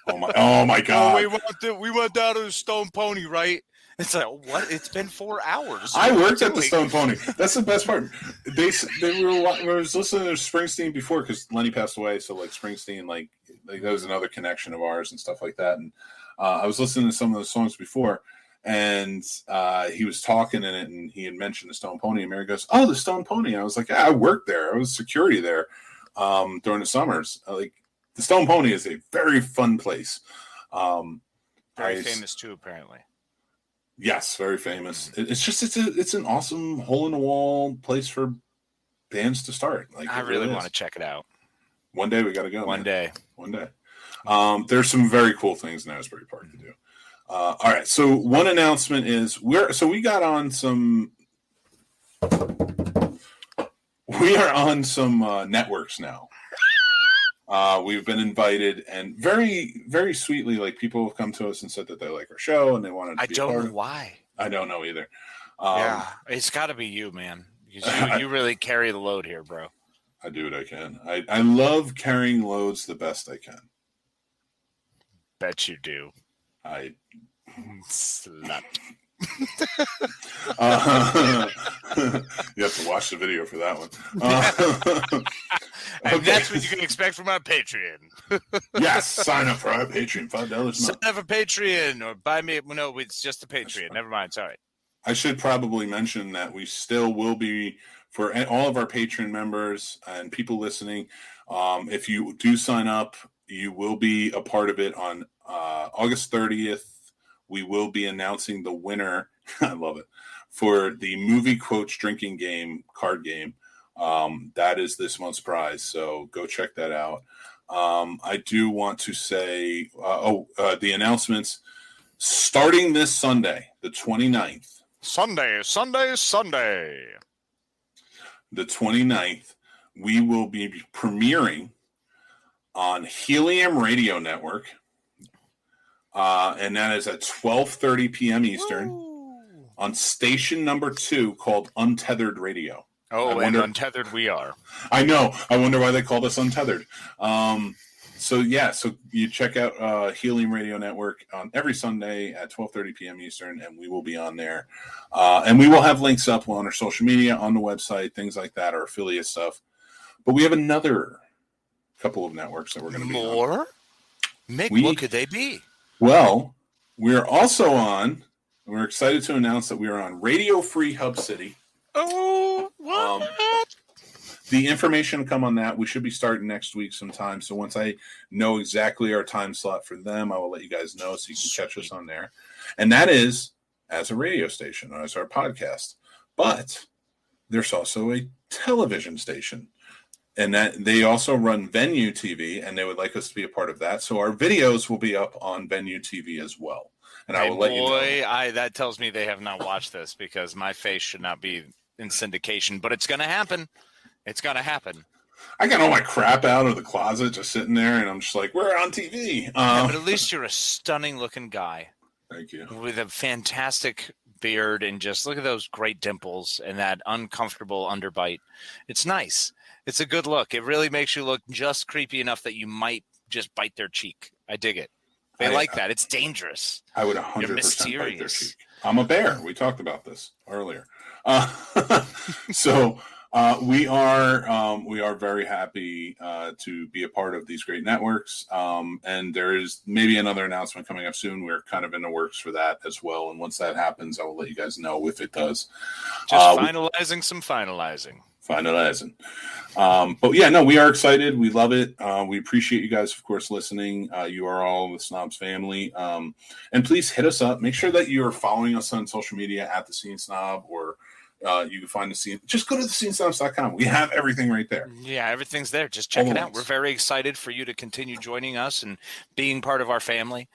Oh my God! We went down to the Stone Pony, right? It's like what? It's been 4 hours. I worked at the Stone Pony. That's the best part. I was listening to Springsteen before because Lenny passed away, so like Springsteen, like that was another connection of ours and stuff like that. And I was listening to some of the songs before. And he was talking in it, and he had mentioned the Stone Pony. And Mary goes, "Oh, the Stone Pony." And I was like, "Yeah, I worked there. I was security there during the summers." Like the Stone Pony is a very fun place. Very famous too, apparently. Yes, very famous. It's an awesome hole in the wall place for bands to start. Like I really want to check it out. One day we got to go. One day. There's some very cool things in Asbury Park to do. All right, so one announcement is we are on some networks now. We've been invited, and very, very sweetly, like people have come to us and said that they like our show and they wanted to be I don't know why. I don't know either. Yeah, it's got to be you, man. You really carry the load here, bro. I do what I can. I love carrying loads the best I can. Bet you do. Slut. You have to watch the video for that one. And that's what you can expect from our Patreon. Yes, sign up for our Patreon, $5. Sign up for Patreon or buy me. No, it's just the Patreon. Never mind. Sorry. I should probably mention that we still will be for all of our Patreon members and people listening. If you do sign up, you will be a part of it on August 30th. We will be announcing the winner. I love it, for the movie quotes drinking game card game. That is this month's prize. So go check that out. I do want to say, the announcements starting this Sunday, the 29th. Sunday. The 29th, we will be premiering on Helium Radio Network. And that is at 12:30 p.m. Eastern. Woo! On station number 2 called Untethered Radio. Oh, and untethered we are. I know. I wonder why they called us Untethered. So you check out Helium Radio Network on every Sunday at 12:30 p.m. Eastern, and we will be on there. And we will have links up on our social media, on the website, things like that, our affiliate stuff. But we have another couple of networks that we're going to be on. More? Mick, what could they be? Well, we're also on, we're excited to announce that we are on Radio Free Hub City. Oh, what? The information will come on that. We should be starting next week sometime. So once I know exactly our time slot for them, I will let you guys know so you can catch us on there. And that is as a radio station, as our podcast. But there's also a television station. And that they also run Venue TV, and they would like us to be a part of that. So our videos will be up on Venue TV as well. And I will let you know. That tells me they have not watched this because my face should not be in syndication. But it's going to happen. It's going to happen. I got all my crap out of the closet just sitting there, and I'm just like, we're on TV. But at least you're a stunning-looking guy. Thank you. With a fantastic beard and just look at those great dimples and that uncomfortable underbite. It's nice. It's a good look. It really makes you look just creepy enough that you might just bite their cheek. I dig it. They like that. It's dangerous. I would 100% bite their cheek. I'm a bear. We talked about this earlier. So we are very happy to be a part of these great networks. And there is maybe another announcement coming up soon. We're kind of in the works for that as well. And once that happens, I will let you guys know if it does. Just finalizing. But yeah, no, we are excited. We love it. We appreciate you guys, of course, listening. You are all the Snobs family. And please hit us up. Make sure that you're following us on social media at the Scene Snob, or you can find the scene. Just go to thescenesnobs.com. We have everything right there. Yeah, everything's there. Just check it out. We're very excited for you to continue joining us and being part of our family.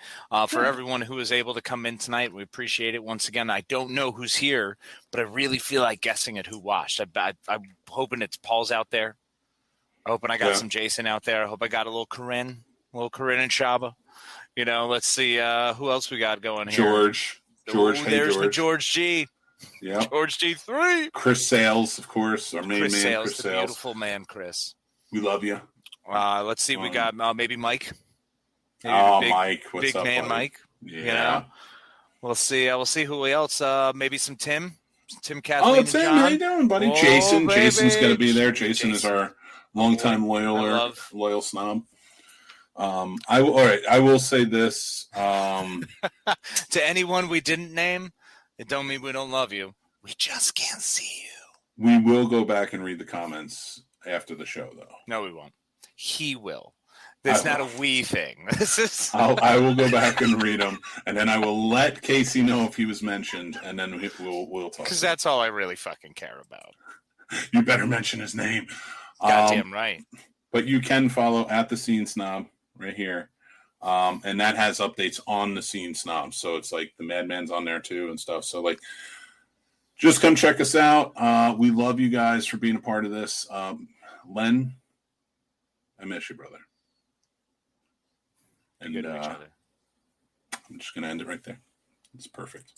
For everyone who was able to come in tonight, we appreciate it. Once again, I don't know who's here, but I really feel like guessing at who watched. I'm hoping it's Paul's out there. I'm hoping I got some Jason out there. I hope I got a little Corinne and Shaba. Let's see who else we got going here. George. There's the George G. Yeah. George G3. Chris Sales, of course, our main man. Chris Sales. Beautiful man, Chris. We love you. Let's see. We got maybe Mike. Mike. What's up, man, buddy? Mike. Yeah. We'll see. We'll see who else. Maybe some Tim, Kathleen, and Tim, John. how you doing, buddy? Jason. Baby. Jason's going to be there. Jason is our longtime loyal snob. I will say this. To anyone we didn't name, it don't mean we don't love you. We just can't see you. We will go back and read the comments after the show, though. No, we won't. He will. It's not a we thing. This is. I will go back and read them, and then I will let Casey know if he was mentioned, and then we'll talk. Because that's all I really fucking care about. You better mention his name. Goddamn right. But you can follow at the Scene Snob right here. And that has updates on the Scene Snobs. So it's like the Madman's on there too and stuff. So just come check us out. We love you guys for being a part of this. Len, I miss you, brother. And good to each other. I'm just going to end it right there. It's perfect.